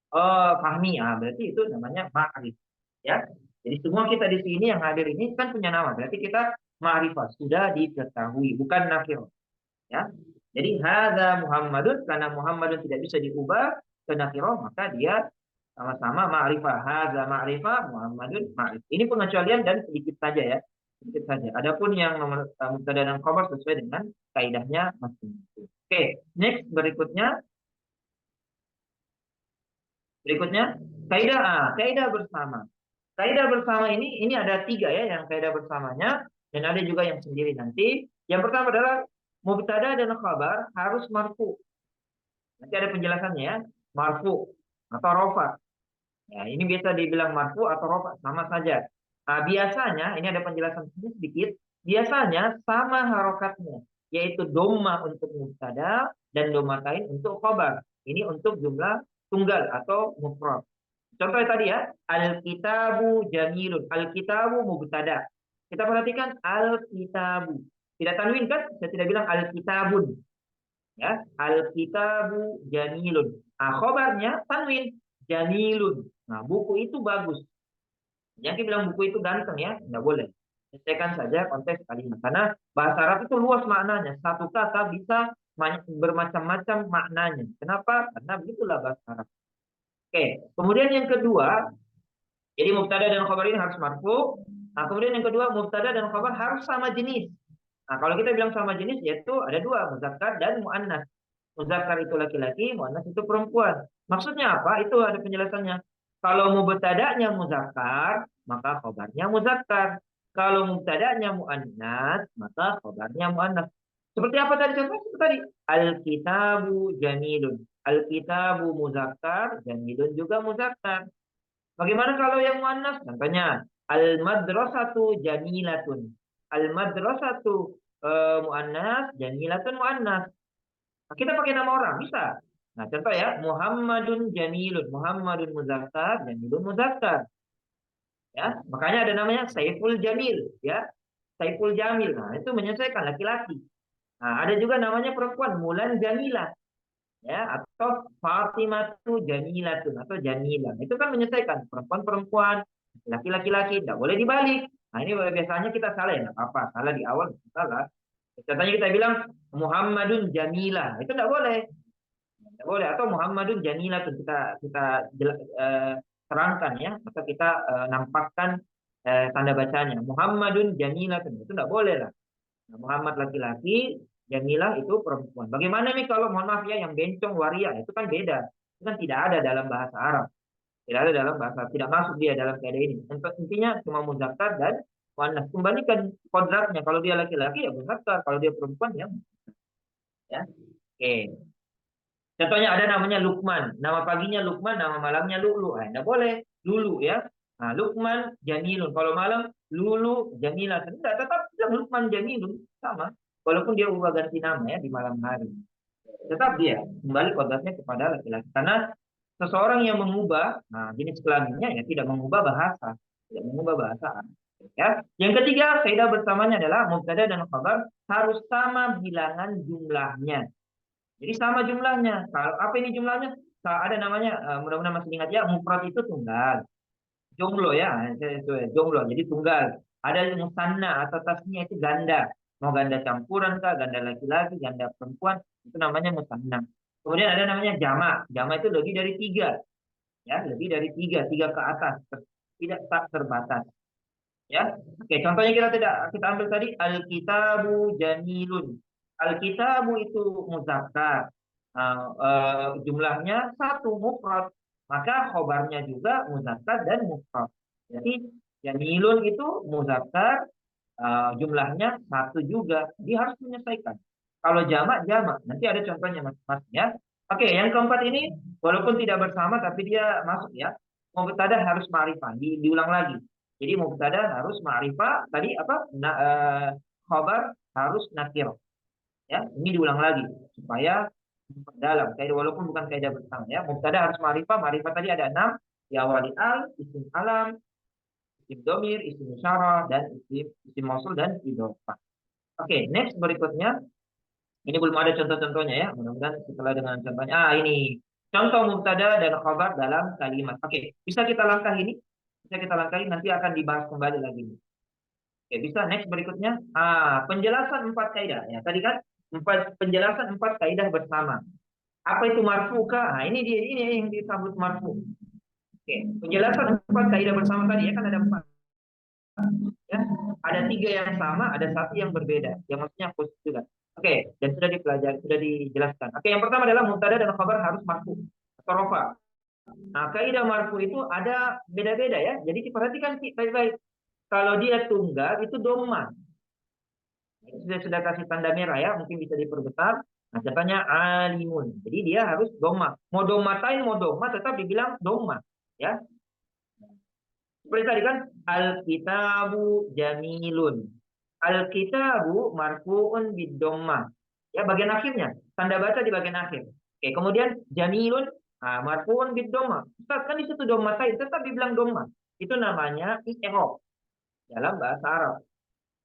Fahmi, berarti itu namanya ma'rif. Ya. Jadi semua kita di sini yang hadir ini kan punya nama. Berarti kita ma'rifah, sudah diketahui, bukan nakiro. Ya. Jadi hadza Muhammadun, karena Muhammadun tidak bisa diubah ke nakiro, maka dia sama-sama ma'rifah. Hadza ma'rifah, Muhammadun ma'rif. Ini pengecualian dan sedikit saja ya. Sedikit saja. Adapun yang mubtada dan khabar sesuai dengan kaidahnya masing-masing. Oke, next berikutnya. Berikutnya, kaidah bersama. Kaidah bersama ini ada tiga ya, yang kaidah bersamanya, dan ada juga yang sendiri nanti. Yang pertama adalah mubtada dan khabar harus marfu. Nanti ada penjelasannya ya, marfu atau rofa. Ya, ini biasa dibilang marfu atau rofa, sama saja. Nah, biasanya, ini ada penjelasan sedikit, biasanya sama harokatnya, yaitu doma untuk mubtada dan domatain untuk khabar. Ini untuk jumlah tunggal atau mufrad. Contohnya tadi ya, al-kitabu jamilun. Al-kitabu mubtada. Kita perhatikan al-kitabu. Tidak tanwin kan? Saya tidak bilang al-kitabun. Ya, al-kitabu jamilun. Nah, khobarnya tanwin jamilun. Nah, buku itu bagus. Jangan bilang buku itu ganteng ya, tidak boleh. Sesuaikan saja konteks kalimat. Karena bahasa Arab itu luas maknanya. Satu kata bisa bermacam-macam maknanya. Kenapa? Karena begitulah bahasa Arab. Oke, kemudian yang kedua, jadi mubtada dan khabar ini harus marfu. Nah, kemudian yang kedua, mubtada dan khabar harus sama jenis. Nah, kalau kita bilang sama jenis, yaitu ada dua, muzakkar dan muannas. Muzakkar itu laki-laki, muannas itu perempuan. Maksudnya apa? Itu ada penjelasannya. Kalau mubtada'nya muzakkar, maka khabarnya muzakkar. Kalau mubtada'nya muannas, maka khabarnya muannas. Seperti apa tadi contohnya? Seperti tadi, al-kitabu jamilun. Al-kitabu muzakkar, jamilun juga muzakkar. Bagaimana kalau yang muannas? Contohnya, al-madrasatu jamilatun. Al-madrasatu muannas, jamilatun muannas. Nah, kita pakai nama orang, bisa. Nah, contoh ya, Muhammadun jamilun. Muhammadun muzakkar, jamilun muzakkar. Ya, makanya ada namanya Saiful Jamil, ya. Saiful Jamil. Nah, itu menyesuaikan laki-laki. Nah, ada juga namanya perempuan, Mulan Jamila, ya, atau Fatimatu Jamilatun atau Jamila. Itu kan menyesuaikan perempuan-perempuan, laki-laki, tidak boleh dibalik. Nah, ini biasanya kita salah ya, apa? Salah di awal, salah. Contohnya kita bilang Muhammadun Jamila, itu tidak boleh. Tidak boleh. Atau Muhammadun Jamilatun kita terangkan ya, atau kita nampakkan tanda bacanya. Muhammadun Jamilatun, itu tidak boleh lah. Nah, Muhammad laki-laki, Jamilah itu perempuan. Bagaimana nih kalau mohon maaf ya yang bencong waria itu kan beda. Itu kan tidak ada dalam bahasa Arab. Tidak ada dalam bahasa, tidak masuk dia dalam kaidah ini. Intinya cuma muzakkar dan muannas. Kembalikan kodratnya. Kalau dia laki-laki ya muzakkar, kalau dia perempuan ya muannas. Ya. Oke. Contohnya ada namanya Lukman. Nama paginya Lukman, nama malamnya Lulu. Ah, tidak boleh. Lulu ya. Nah, Lukman Jamilun. Kalau malam Lulu Jamila. Tidak, tetap bilang Lukman Jamilun. Sama. Walaupun dia ubah ganti nama ya di malam hari. Tetap dia kembali kodratnya kepada laki-laki. Karena seseorang yang mengubah, nah jenis kelaminnya ya tidak mengubah bahasa. Tidak mengubah bahasa. Ya. Yang ketiga, kaidah bersamanya adalah mubtada dan khabar harus sama bilangan jumlahnya. Jadi sama jumlahnya. Kalau apa ini jumlahnya? Kalau ada namanya, mudah-mudahan masih ingat ya, mufrad itu tunggal. Jumlo ya, jumlo. Jadi tunggal. Ada musanna atau tasnya itu ganda. Mau ganda campuran kah, ganda laki-laki, ganda perempuan, itu namanya musanna. Kemudian ada namanya jama. Jama itu lebih dari tiga. Ya, lebih dari tiga, tiga ke atas. Tidak tak terbatas. Ya, oke. Contohnya kita ambil tadi al-kitabu jamilun. Al-kitabu itu muzakkar. Jumlahnya satu mufrad. Maka khobarnya juga muzakkar dan mufrad. Jadi jamilun itu muzakkar, jumlahnya satu juga. Dia harus menyelesaikan. Kalau jamak jamak. Nanti ada contohnya mas ya. Oke, yang keempat ini walaupun tidak bersama tapi dia masuk ya. Mubtada harus ma'rifah. Diulang lagi. Jadi mubtada harus ma'rifah, tadi apa? Khabar harus nakir. Ya, ini diulang lagi supaya dalam kaidah, walaupun bukan kaidah bersama ya. Mubtada harus ma'rifah, ma'rifah tadi ada 6, diawali al, isim alam, isim domir, isim isyarah, dan isim mausul dan idhofah. Oke, next berikutnya. Ini belum ada contoh-contohnya ya. Mudah-mudahan setelah dengan contohnya. Ini contoh mubtada dan khabar dalam kalimat. Oke, bisa kita langkah ini. Bisa kita langkahi, nanti akan dibahas kembali lagi. Oke, bisa next berikutnya. Penjelasan 4 kaidah ya. Tadi kan penjelasan 4 kaidah bersama. Apa itu marfu kah? Ini dia, ini yang disebut marfu. Oke, penjelasan 4 kaidah bersama tadi ya, kan ada 4 ya. Ada 3 yang sama, ada 1 yang berbeda. Yang maksudnya khusus juga. Oke, dan sudah dipelajari, sudah dijelaskan. Oke, yang pertama adalah mubtada dan khabar harus marfu atau rofa. Nah, kaidah marfu itu ada beda-beda ya. Jadi diperhatikan baik-baik. Kalau dia tunggal itu doma. Sudah kasih tanda merah ya, mungkin bisa diperbesar. Nah, contohnya alimun. Jadi dia harus doma. Mau domatain, mau doma, tetap dibilang doma. Ya, seperti tadi kan, al-kitabu jamilun. Al-kitabu marfu'un bid-dhamma. Ya, bagian akhirnya. Tanda baca di bagian akhir. Oke, kemudian jamilun marfu'un bid-dhamma. Ustaz, kan di situ dhammatain, tetap dibilang dhamma. Itu namanya i'rab dalam bahasa Arab.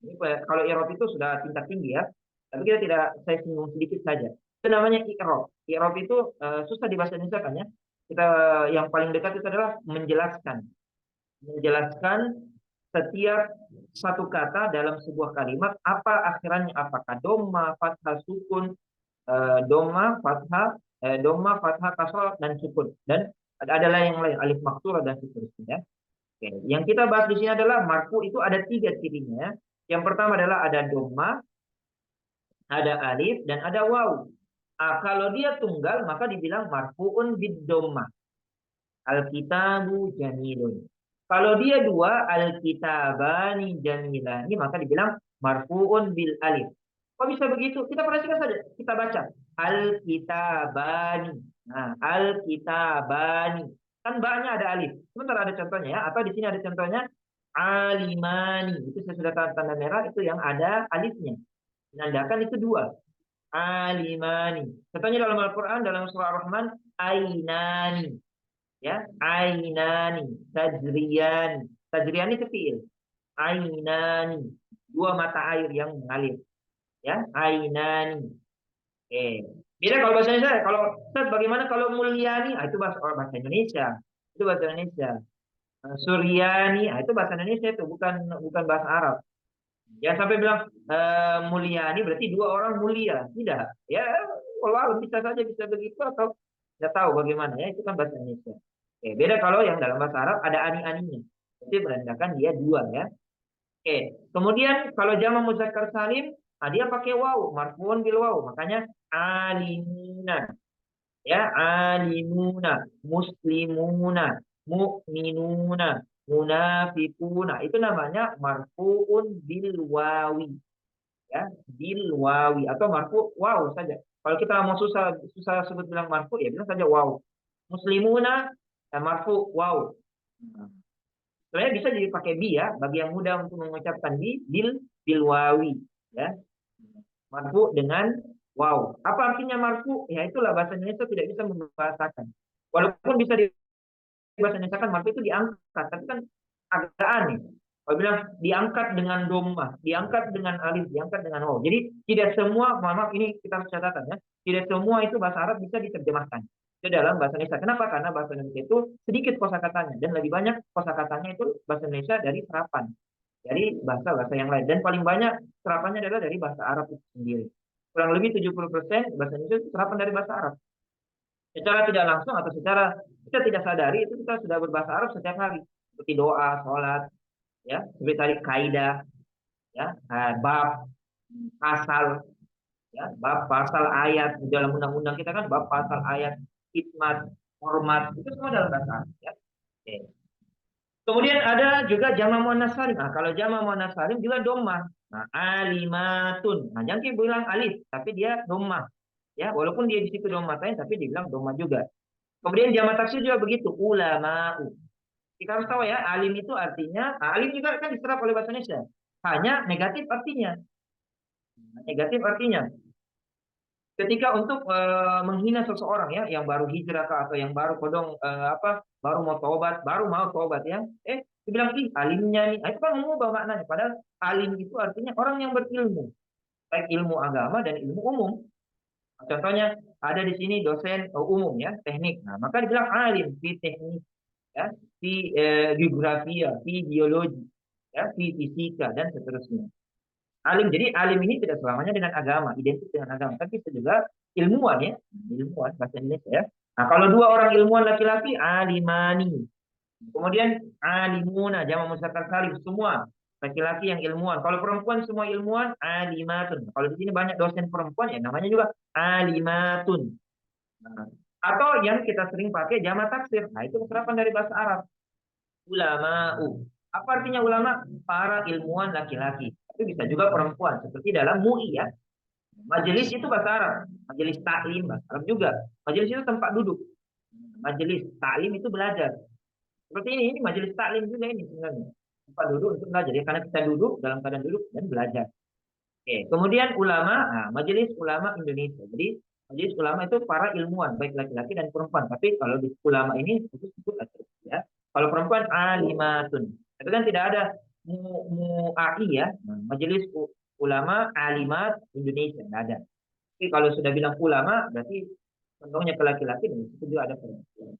Ini kalau i'rab itu sudah tingkat tinggi ya. Tapi kita tidak, saya singgung sedikit saja. Itu namanya i'rab. I'rab itu susah di bahasa Indonesia kan ya. Kita yang paling dekat itu adalah menjelaskan setiap satu kata dalam sebuah kalimat apa akhirannya, apakah doma, fathah, sukun, doma, fathah, kasrah dan sukun, dan ada yang lain alif maksurah dan seterusnya. Oke. Yang kita bahas di sini adalah marfu itu ada 3 cirinya. Yang pertama adalah ada doma, ada alif, dan ada waw. Kalau dia tunggal maka dibilang marfuun bid doma. Al-kitabu jamilun. Kalau dia dua, al-kitabani jamilani, maka dibilang marfu'un bil alif. Kok bisa begitu? Kita perhatikan saja. Kita baca. Al-kitabani. Nah, al-kitabani. Kan ba-nya ada alif. Sebentar ada contohnya ya. Atau di sini ada contohnya alimani. Itu saya sudah tanda merah. Itu yang ada alifnya. Menandakan itu dua. Alimani. Contohnya dalam Al-Quran, dalam surah Ar-Rahman, ainani. Ya, ainani, tajrian itu fiil, ainani, dua mata air yang mengalir, ya, ainani. Beda kalau bahasa Indonesia. Kalau Ustaz, bagaimana kalau mulyani? Itu bahasa Indonesia, itu bahasa Indonesia. Suryani, itu bahasa Indonesia, itu bukan bukan bahasa Arab. Ya, sampai bilang mulyani berarti dua orang mulia, tidak? Ya, walau bisa saja bisa begitu, atau tidak tahu bagaimana ya, itu kan bahasa Indonesia. Beda kalau yang dalam bahasa Arab ada ani-aninya. Jadi menandakan dia dua ya. Kemudian kalau jama muzakkar salim, dia pakai waw, marfuun bil waw. Makanya alimuna, ya, alimuna, muslimuna, mu'minuna, munafikuna. Itu namanya marfuun bil wawi, ya, bil wawi atau marfu waw saja. Kalau kita mau susah susah sebut bilang marfu, ya bilang saja waw. Muslimuna marfu waw. Sebenarnya bisa jadi pakai bi ya, bagi yang mudah untuk mengucapkan bil wawi ya. Marfu dengan waw. Apa artinya marfu? Ya itulah bahasa Indonesia tidak bisa membahasakan. Walaupun bisa bahasa Indonesia kan marfu itu diangkat, tapi kan agak aneh. Kalau bilang diangkat dengan doma, diangkat dengan alif, diangkat dengan waw. Jadi tidak semua, mohon maaf ini kita harus catatan ya, tidak semua itu bahasa Arab bisa diterjemahkan ke dalam bahasa Indonesia. Kenapa? Karena bahasa Indonesia itu sedikit kosakatanya dan lebih banyak kosakatanya itu bahasa Indonesia dari serapan, dari bahasa-bahasa yang lain, dan paling banyak serapannya adalah dari bahasa Arab itu sendiri. Kurang lebih 70% bahasa Indonesia itu serapan dari bahasa Arab. Secara tidak langsung atau secara kita tidak sadari itu kita sudah berbahasa Arab setiap hari, seperti doa, sholat, ya, seperti tadi kaidah, ya, bab, pasal, ya, bab, pasal, ayat di dalam undang-undang kita kan bab, pasal, ayat, hikmat, hormat, itu semua dalam bahasa Arab, ya. Oke. Kemudian ada juga jama muannas salim. Nah, kalau jama muannas salim juga domah. Nah, alimatun. Nah, jangan kita bilang alif, tapi dia domah. Ya, walaupun dia di situ domatain, tapi dibilang domah juga. Kemudian jama taksir juga begitu, ulama'u. Kita harus tahu ya, alim itu artinya, alim juga kan diserap oleh bahasa Indonesia. Hanya negatif artinya. Negatif artinya. ketika untuk menghina seseorang ya yang baru hijrah kah, atau yang baru kodong baru mau tobat ya, dibilang ih alimnya nih. Nah, itu kan mengubah maknanya, padahal alim itu artinya orang yang berilmu, baik ilmu agama dan ilmu umum. Contohnya ada di sini dosen umum ya, teknik. Nah, maka dibilang alim di teknik ya, di geografi, di biologi, ya, di fisika dan seterusnya. Alim, jadi alim ini tidak selamanya dengan agama, identik dengan agama, tapi bisa juga ilmuwan ya, ilmuwan bahasa Indonesia ya. Nah, kalau dua orang ilmuwan laki-laki alimani. Kemudian alimuna, jama muzakkar salim, semua laki-laki yang ilmuwan. Kalau perempuan semua ilmuwan alimatun. Kalau di sini banyak dosen perempuan ya namanya juga alimatun. Nah, atau yang kita sering pakai jama taksir. Nah, itu keserapan dari bahasa Arab. Ulama'u. Apa artinya ulama? Para ilmuwan laki-laki. Itu bisa juga perempuan, seperti dalam MUI ya. Majelis itu bahasa Arab. Majelis taklim bahasa Arab juga. Majelis itu tempat duduk. Majelis taklim itu belajar. Seperti ini majelis taklim juga ini sebenarnya. Tempat duduk untuk belajar. Ya, karena kita duduk dalam keadaan duduk dan belajar. Oke. Kemudian ulama, nah, majelis ulama Indonesia. Jadi majelis ulama itu para ilmuwan, baik laki-laki dan perempuan. Tapi kalau di ulama ini itu disebut laki-laki ya. Kalau perempuan alimatun. Itu kan tidak ada muai ya. Nah, majelis ulama alimat Indonesia tidak ada. Tapi kalau sudah bilang ulama berarti contohnya ke laki-laki dan itu juga ada perempuan.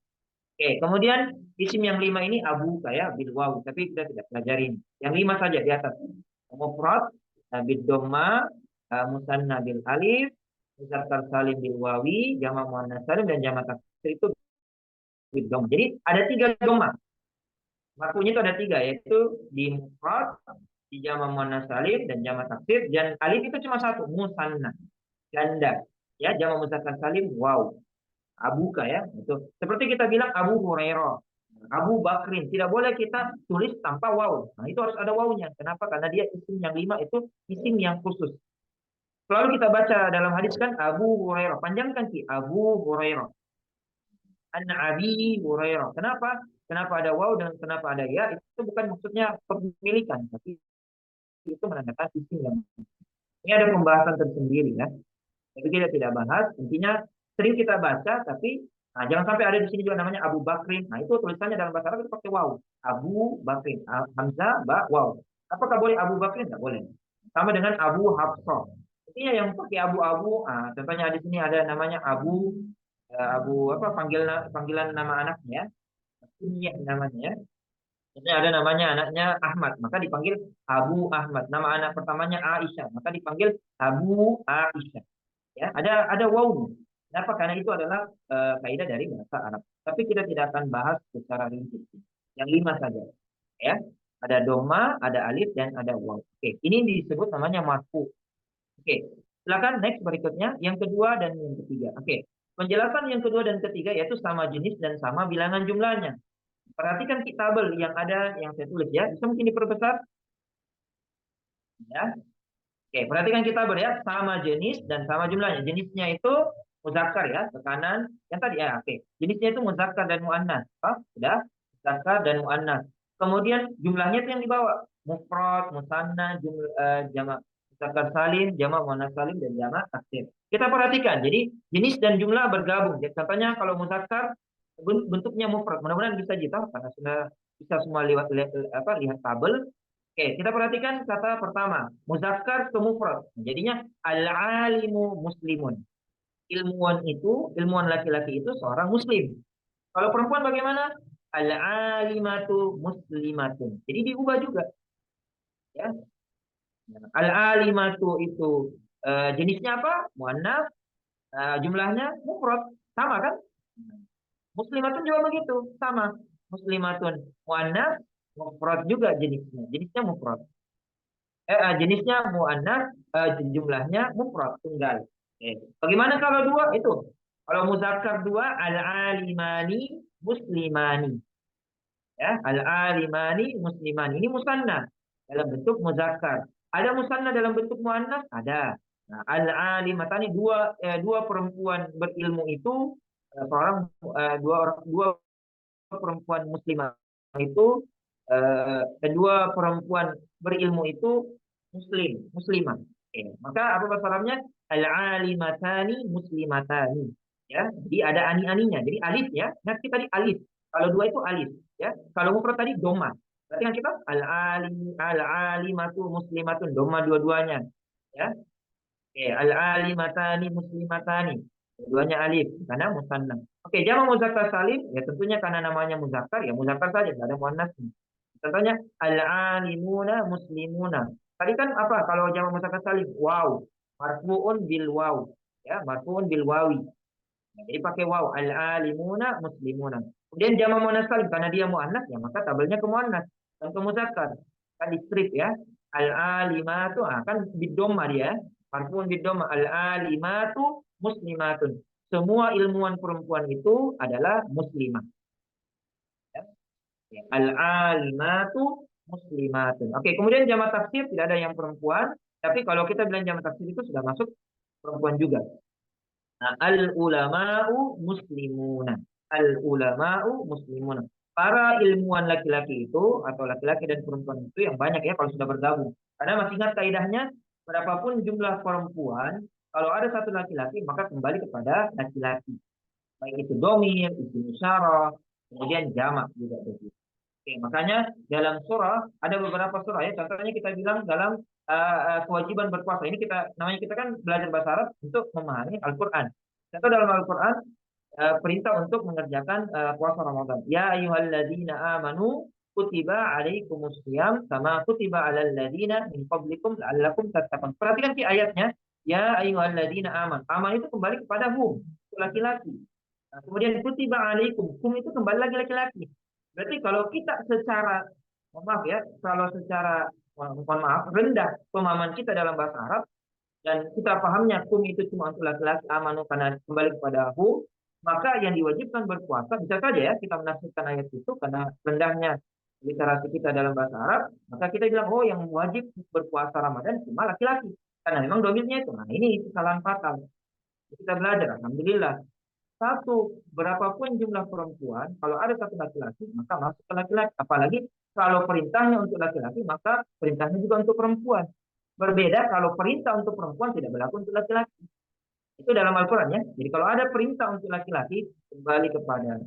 Oke, kemudian isim yang 5 ini abu kayak bil waw, tapi kita tidak pelajarin. Yang 5 saja di atas. Mufrad bil dhamma, musanna bil alif, muzakkar salim bil wawi, jama' muannas salim dan jama' taksir itu bil dhamma. Jadi ada 3 dhamma. Waktunya itu ada 3, yaitu di mufrad, di jama' muannas salim dan jama' taksir, dan alif itu cuma satu, musanna, ganda. Ya, jama' muzakkar salim waw. Abuka ya, itu seperti kita bilang Abu Hurairah, Abu Bakrin, tidak boleh kita tulis tanpa waw. Nah, itu harus ada wawnya. Kenapa? Karena dia isim yang 5 itu isim yang khusus. Selalu kita baca dalam hadis kan Abu Hurairah, panjangkan ki Abu Hurairah. An Abi Hurairah. Kenapa? Kenapa ada waw dan kenapa ada ya? Itu bukan maksudnya pemilikan, tapi itu menandakan isim yang. Ini ada pembahasan tersendiri ya. Tapi kita tidak bahas. Intinya sering kita baca, tapi nah, jangan sampai ada di sini juga namanya Abu Bakrin. Nah, itu tulisannya dalam bahasa Arab itu pakai waw. Abu Bakrin. Hamzah, ba, waw. Apakah boleh Abu Bakrin? Tidak boleh. Sama dengan Abu Hafsah. Intinya yang pakai abu-abu, contohnya di sini ada namanya Abu, Abu apa panggilan nama anaknya, kunyah namanya. Misalnya ada namanya anaknya Ahmad, maka dipanggil Abu Ahmad. Nama anak pertamanya Aisyah, maka dipanggil Abu Aisyah. Ya, ada wawnya. Kenapa? Karena itu adalah kaidah dari bahasa Arab. Tapi kita tidak akan bahas secara rinci. Yang 5 saja. Ya, ada doma, ada alif dan ada waw. Oke, ini disebut namanya marfu. Oke, silakan next berikutnya. Yang kedua dan yang ketiga. Oke, penjelasan yang kedua dan ketiga yaitu sama jenis dan sama bilangan jumlahnya. Perhatikan kitabel yang ada yang saya tulis ya. Bisa mungkin diperbesar. Ya, oke, perhatikan kita ya, sama jenis dan sama jumlahnya. Jenisnya itu muzakkar ya, ke kanan. Yang tadi ya, oke. Jenisnya itu muzakkar dan muannas. Sudah, muzakkar dan muannas. Kemudian jumlahnya itu yang dibawa. Mufrad, musanna, jamak muzakkar salim, jamak muannas salim dan jamak taksir. Kita perhatikan. Jadi jenis dan jumlah bergabung. Jadi, contohnya kalau muzakkar bentuknya mufrad. Mudah-mudahan bisa kita karena sudah bisa semua lihat tabel. Oke, kita perhatikan kata pertama, muzakkar ke mufrad. Jadinya al-alimu muslimun. Ilmuwan laki-laki itu seorang muslim. Kalau perempuan bagaimana? Al-alimatu muslimatun. Jadi diubah juga, ya. Al-alimatu itu jenisnya apa? Muannats, jumlahnya mufrad. Sama kan? Muslimatun juga begitu, sama. Muslimatun muannats, mufrad juga jenisnya. Jenisnya mufrad. Jenisnya muannas, jumlahnya mufrad tunggal. Bagaimana kalau dua itu? Kalau muzakkar dua, al-alimani muslimani. Ya, al-alimani muslimani. Ini musanna dalam bentuk muzakkar. Ada musanna dalam bentuk muannas? Ada. Nah, al-alimatani dua perempuan berilmu itu dua perempuan muslimah itu kedua perempuan berilmu itu muslimah. Maka apa bahasa Arabnya? Al-alimatani muslimatani. Ya, jadi ada ani-aninya. Jadi alif ya. Nanti tadi alif. Kalau dua itu alif, ya. Kalau mufrad tadi doma. Berarti kan kita al-alimatu muslimatun, doma dua-duanya. Ya. Oke, al-alimatani muslimatani. Dua-duanya alif karena musanna. Oke, jamak muzakkar salim ya tentunya karena namanya muzakkar ya muzakkar saja, enggak ada muannasnya. Contohnya al-alimuna muslimuna. Tadi kan apa kalau jamak muzakkar salim? Wow, marfuun bil waw. Ya, marfuun bil wawi. Nah, jadi pakai waw al-alimuna muslimuna. Kemudian jamak muannas salim karena dia muannas ya maka tabelnya ke muannas dan ke muzakkar. Kan di strip ya. Al-alimatu kan biddomma dia. Marfuun biddomma al-alimatu muslimatun. Semua ilmuwan perempuan itu adalah muslimah. Ya. Ya. Al-alimatu muslimatun. Oke, kemudian jamak taksir tidak ada yang perempuan, tapi kalau kita bilang jamak taksir itu sudah masuk perempuan juga. Nah, al-ulama'u muslimuna. Al-ulama'u muslimuna. Para ilmuwan laki-laki itu atau laki-laki dan perempuan itu yang banyak ya kalau sudah bergabung. Karena masih ingat kaidahnya, berapapun jumlah perempuan, kalau ada satu laki-laki maka kembali kepada laki-laki. Baik itu domir, itu musyarah, kemudian jamak juga. Oke, makanya dalam surah ada beberapa surah ya. Contohnya kita bilang dalam kewajiban berpuasa. Ini kita kan belajar bahasa Arab untuk memahami Al-Qur'an. Contoh dalam Al-Qur'an perintah untuk mengerjakan puasa Ramadan. Ya ayyuhalladzina amanu kutiba alaikumusiyam sama kutiba alal ladzina min qablikum la'allakum tattaqun. Perhatikan di ayatnya, ya ayyuhalladzina aman. Aman itu kembali kepada hum, laki-laki. Nah, kemudian kutiba alaikum, hum itu kembali lagi laki-laki. Berarti kalau kita secara, mohon maaf ya, kalau secara, mohon maaf, rendah pemahaman kita dalam bahasa Arab, dan kita pahamnya kum itu cuma untuk laki-laki amanu karena kembali kepada hu, maka yang diwajibkan berpuasa bisa saja ya kita menafsirkan ayat itu karena rendahnya literasi kita dalam bahasa Arab, maka kita bilang oh yang wajib berpuasa Ramadan cuma laki-laki karena memang domirnya itu. Nah ini kesalahan fatal. Kita belajar, alhamdulillah. Satu, berapapun jumlah perempuan, kalau ada satu laki-laki, maka masuk ke laki-laki. Apalagi kalau perintahnya untuk laki-laki, maka perintahnya juga untuk perempuan. Berbeda kalau perintah untuk perempuan tidak berlaku untuk laki-laki. Itu dalam Al-Quran ya. Jadi kalau ada perintah untuk laki-laki, kembali kepada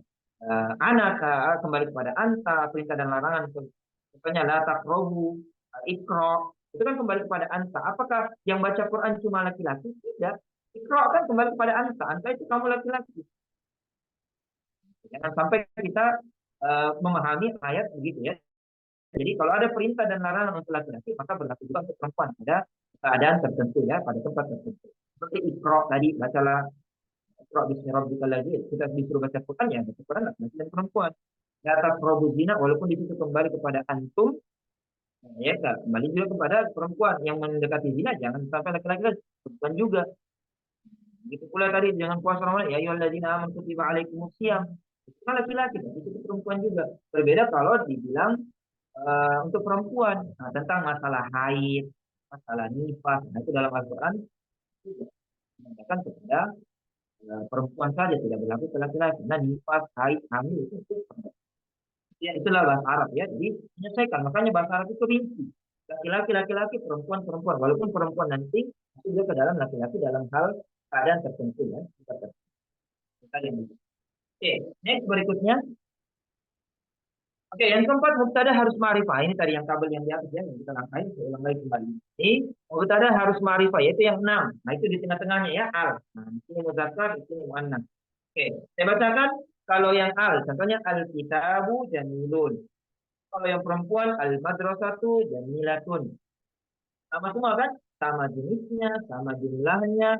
anak, kembali kepada anta, perintah dan larangan. Contohnya la taqrabu, ikra, itu kan kembali kepada anta. Apakah yang baca Quran cuma laki-laki? Tidak. Ikra kan kembali kepada anta. Anta itu kamu laki-laki. Jangan sampai kita memahami ayat begitu ya. Jadi kalau ada perintah dan larangan untuk laki-laki, maka berlaku juga untuk perempuan pada keadaan tertentu ya, pada tempat tertentu. Seperti Iqra tadi, bacalah Iqra bismi rabbikal ladzi, kita disuruh baca Quran ya, baca Quran laki-laki dan perempuan. Ya taqrabu zina, walaupun di situ kembali kepada antum, ya kembali juga kepada perempuan yang mendekati zina, jangan sampai laki-laki dan perempuan juga. Begitu pula tadi jangan puasa Ramadan, ya ayyuhalladzina amanu kutiba alaikumusiyam. Itu kan laki-laki, tapi itu perempuan juga. Berbeda kalau dibilang untuk perempuan tentang masalah haid, masalah nifas, nah itu dalam Al-Quran mengatakan kepada perempuan saja tidak berlaku ke laki-laki. Nah nifas, haid, hamil itu ya itulah bahasa Arab ya. Jadi menyelesaikan. Makanya bahasa Arab itu rinci. Laki-laki, laki-laki, perempuan, perempuan. Walaupun perempuan nanti itu juga ke dalam laki-laki dalam hal keadaan tertentu ya. Oke, next berikutnya. Oke, yang keempat mubtada harus ma'rifah. Ini tadi yang tabel yang di atas ya, yang kita langkahin, saya ulang lagi kembali. Ini mubtada harus ma'rifah, yaitu yang 6. Nah, itu di tengah-tengahnya ya, al. Nah, ini muzakkar, ini muannas. Oke, saya bacakan kalau yang al, contohnya al-kitabu jamilun. Kalau yang perempuan al-madrasatu jamilatun. Sama semua kan? Sama jenisnya, sama jumlahnya.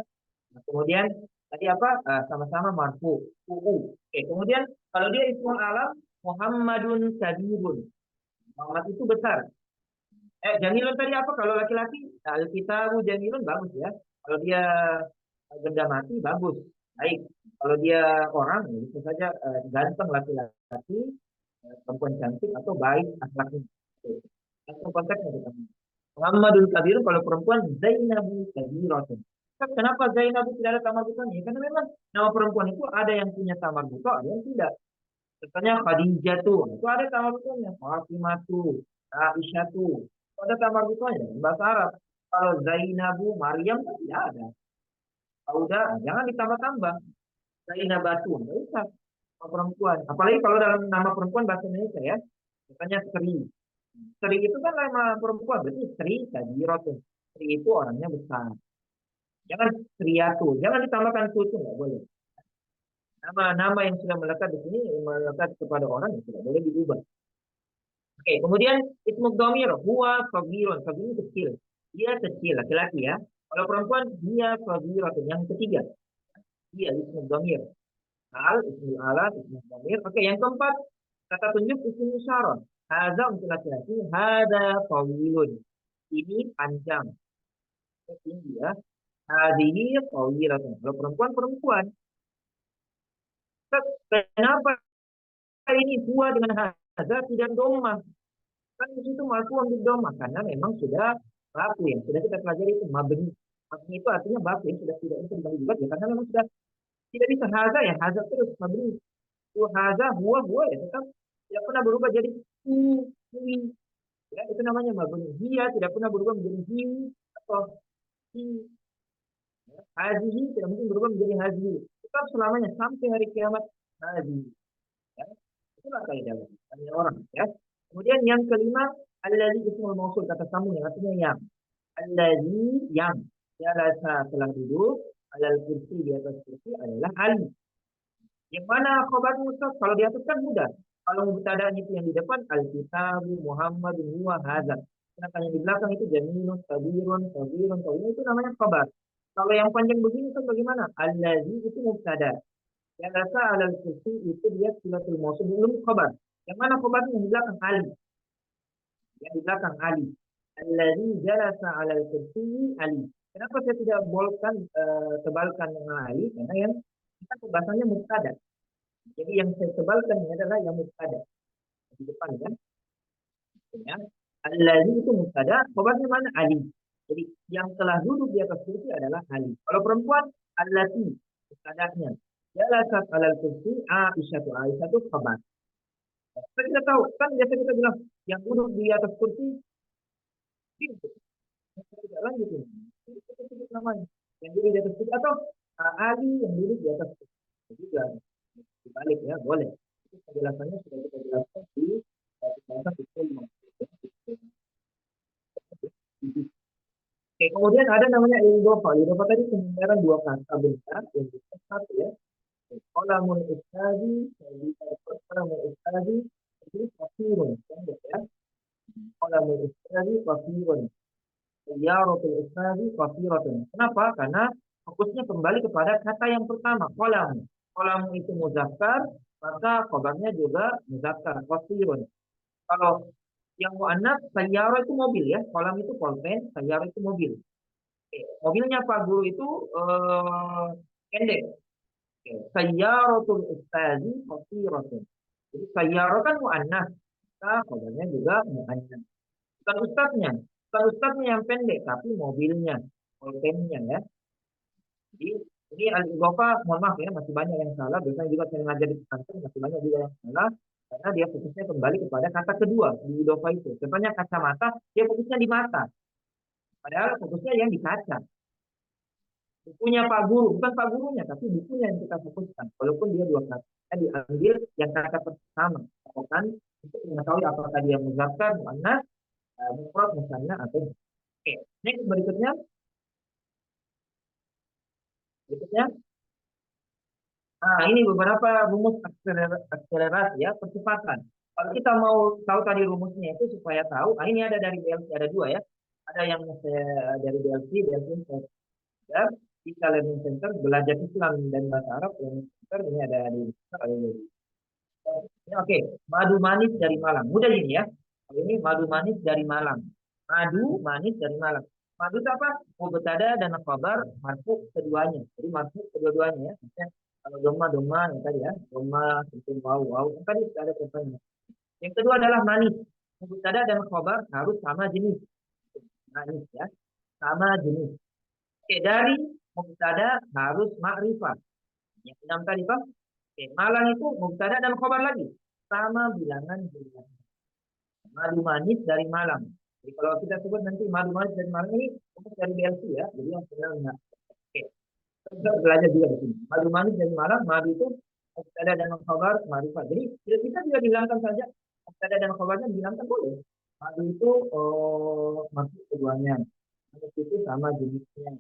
Nah, kemudian tadi apa? Sama-sama marfu, uu. Oke, kemudian kalau dia ismul alam Muhammadun kabirun. Muhammad itu besar. Jamilun tadi apa? Kalau laki-laki, Alkitabu Jamilun bagus ya. Kalau dia benda mati bagus. Baik. Kalau dia orang, ya bisa saja ganteng laki-laki, perempuan cantik atau baik akhlaknya. Itu konteksnya kita. Muhammadul Kabirun kalau perempuan Zainabu Kabiratun. Kenapa Zainabu tidak ada tamar butonya? Karena memang nama perempuan itu ada yang punya tamar buto, ada yang tidak. Contohnya Khadijah tuh, itu ada tamar butonya. Fatimah tuh, Aisyah tuh, itu ada tamar butonya dalam bahasa Arab. Kalau Zainabu, Maryam kan tidak ada. Sauda, jangan ditambah-tambah. Zainab Batu, nggak usah. Nama perempuan. Apalagi kalau dalam nama perempuan bahasa Indonesia ya. Misalnya Sri. Sri itu kan nama perempuan, berarti Sri Sajirotun. Sri itu orangnya besar. Jangan Sriatu, jangan ditambahkan tu itu nggak boleh. Nama-nama yang sudah melekat di sini melekat kepada orang yang tidak boleh diubah. Oke, kemudian ismu dhamir huwa shagirun. Shagirun kecil. Dia kecil laki-laki ya. Kalau perempuan dia shagiratun. Yang ketiga, dia ismu dhamir. Al, ismu alat, ismu dhamir. Oke, yang keempat kata tunjuk ismu isyarat. Hadza untuk laki-laki, hada tawilun. Ini panjang. Ini tinggi ya. Hadhihi tawilatun. Kalau perempuan perempuan. Kenapa ini huwa dengan hadza tidak domah? Kan di situ marfu untuk domah karena memang sudah baku yang sudah kita pelajari itu mabni. Mabni itu artinya baku yang sudah tidak bisa dibagi juga ya karena memang sudah tidak bisa haza ya haza terus mabni. Itu haza huwa ya tetap tidak pernah berubah jadi hui. Ya itu namanya mabni. Dia tidak pernah berubah menjadi hi atau hi. Ya, hazihi tidak mungkin berubah menjadi hazihi. Tetap selamanya sampai hari kiamat hazihi. Ya. Itulah kaidahnya. Hanya orang ya. Kemudian yang kelima, allazi ismul mausul kata sambung yang artinya yang. Allazi yang jalasa telah duduk alal kursi di atas kursi adalah Ali. Yang mana khabar Ustaz? Kalau di atas kan mudah. Kalau mubtada'nya itu yang di depan al-kitabu Muhammadun huwa hadza. Sedangkan yang di belakang itu jamilun, kabirun, kabirun itu namanya khabar. Kalau yang panjang begini kan bagaimana? Allazi itu mubtada. Jalasa alal kursi itu dia silatul mausul belum khabar. Yang mana khabarnya yang di belakang Ali? Yang di belakang Ali. Allazi jalasa alal kursi Ali. Kenapa saya tidak bolkan tebalkan yang Ali? Karena yang kita pembahasannya mubtada. Jadi yang saya tebalkan ini adalah yang mubtada di depan kan. Ya. Allazi itu mubtada, khabarnya mana? Ali. Jadi yang telah duduk di atas kursi adalah Ali. Kalau perempuan allati mubtadanya. Jalasat alal kursi Aisyah itu khabar. Kita tahu kan biasa kita bilang yang duduk di atas kursi itu tidak lanjut ini. Kita sebut namanya yang duduk di atas kursi atau Ali yang duduk di atas kursi. Juga dibalik ya boleh. Itu penjelasannya sudah kita jelaskan di bahasa fikih. Oke, kemudian ada namanya idhofah. Idhofah tadi penyebaran dua kata benar yang satu ya. Qalamul ustadi, jadi qalamul ustadi itu kafirun, kan ya. Qalamul ustadi kafirun. Ziyaratul ustadi kafiratun. Kenapa? Karena fokusnya kembali kepada kata yang pertama, qalam. Qalam itu muzakkar, maka khabarnya juga muzakkar, kafirun. Kalau yang muannats sayyara itu mobil ya, qalam itu pulpen, sayyara itu mobil. Oke. Mobilnya Pak Guru itu pendek. Sayyaratul ustazi kafiratun. Jadi sayyara kan muannats, maka khabarnya juga muannats. Bukan ustaznya. Bukan ustaznya yang pendek, tapi mobilnya, pulpennya ya. Jadi ini al-idhofah, mohon maaf ya, masih banyak yang salah. Biasanya juga saya ngajar di pesantren, masih banyak juga yang salah. Karena dia fokusnya kembali kepada kata kedua di idhofah itu. Contohnya kacamata, dia fokusnya di mata. Padahal fokusnya yang di kaca. Bukunya Pak Guru, bukan Pak Gurunya, tapi bukunya yang kita fokuskan. Walaupun dia dua kata. Kita diambil yang kata pertama. Bukan untuk mengetahui apakah dia muzakkar, muannats, mufrad, misalnya atau oke. Next berikutnya. Nah, ini beberapa rumus akselerasi ya, percepatan. Kalau kita mau tahu tadi rumusnya itu supaya tahu, nah ini ada dari BLC, ada dua ya. Ada yang saya dari BLC saya Kita Learning Center belajar Islam dan bahasa Arab Learning Center ini ada di Oke, madu manis dari Malang. Mudah ini ya. Ini madu manis dari Malang. Madu manis dari Malang. Madu itu apa? Mubtada dan khabar marfu keduanya. Jadi marfu kedua-duanya ya. Misalnya, kalau doma yang tadi ya. Doma itu wow. Yang tadi ada contohnya. Yang kedua adalah manis. Mubtada dan khabar harus sama jenis. Manis ya. Sama jenis. Oke, dari mubtada harus ma'rifah. Yang enam tadi Pak. Oke, Malang itu mubtada dan khabar lagi. Sama bilangan. Madu manis dari Malang. Jadi kalau kita sebut nanti madu manis dari Malang ini dari BLC ya. Jadi yang benar. Oke. Kita belajar juga di sini. Madu manis dari malam, madu itu mubtada dan khabar ma'rifat. Jadi kita juga bilangkan saja mubtada dan khabarnya bilangkan boleh. Madu itu masuk keduanya. Manis itu sama jenisnya.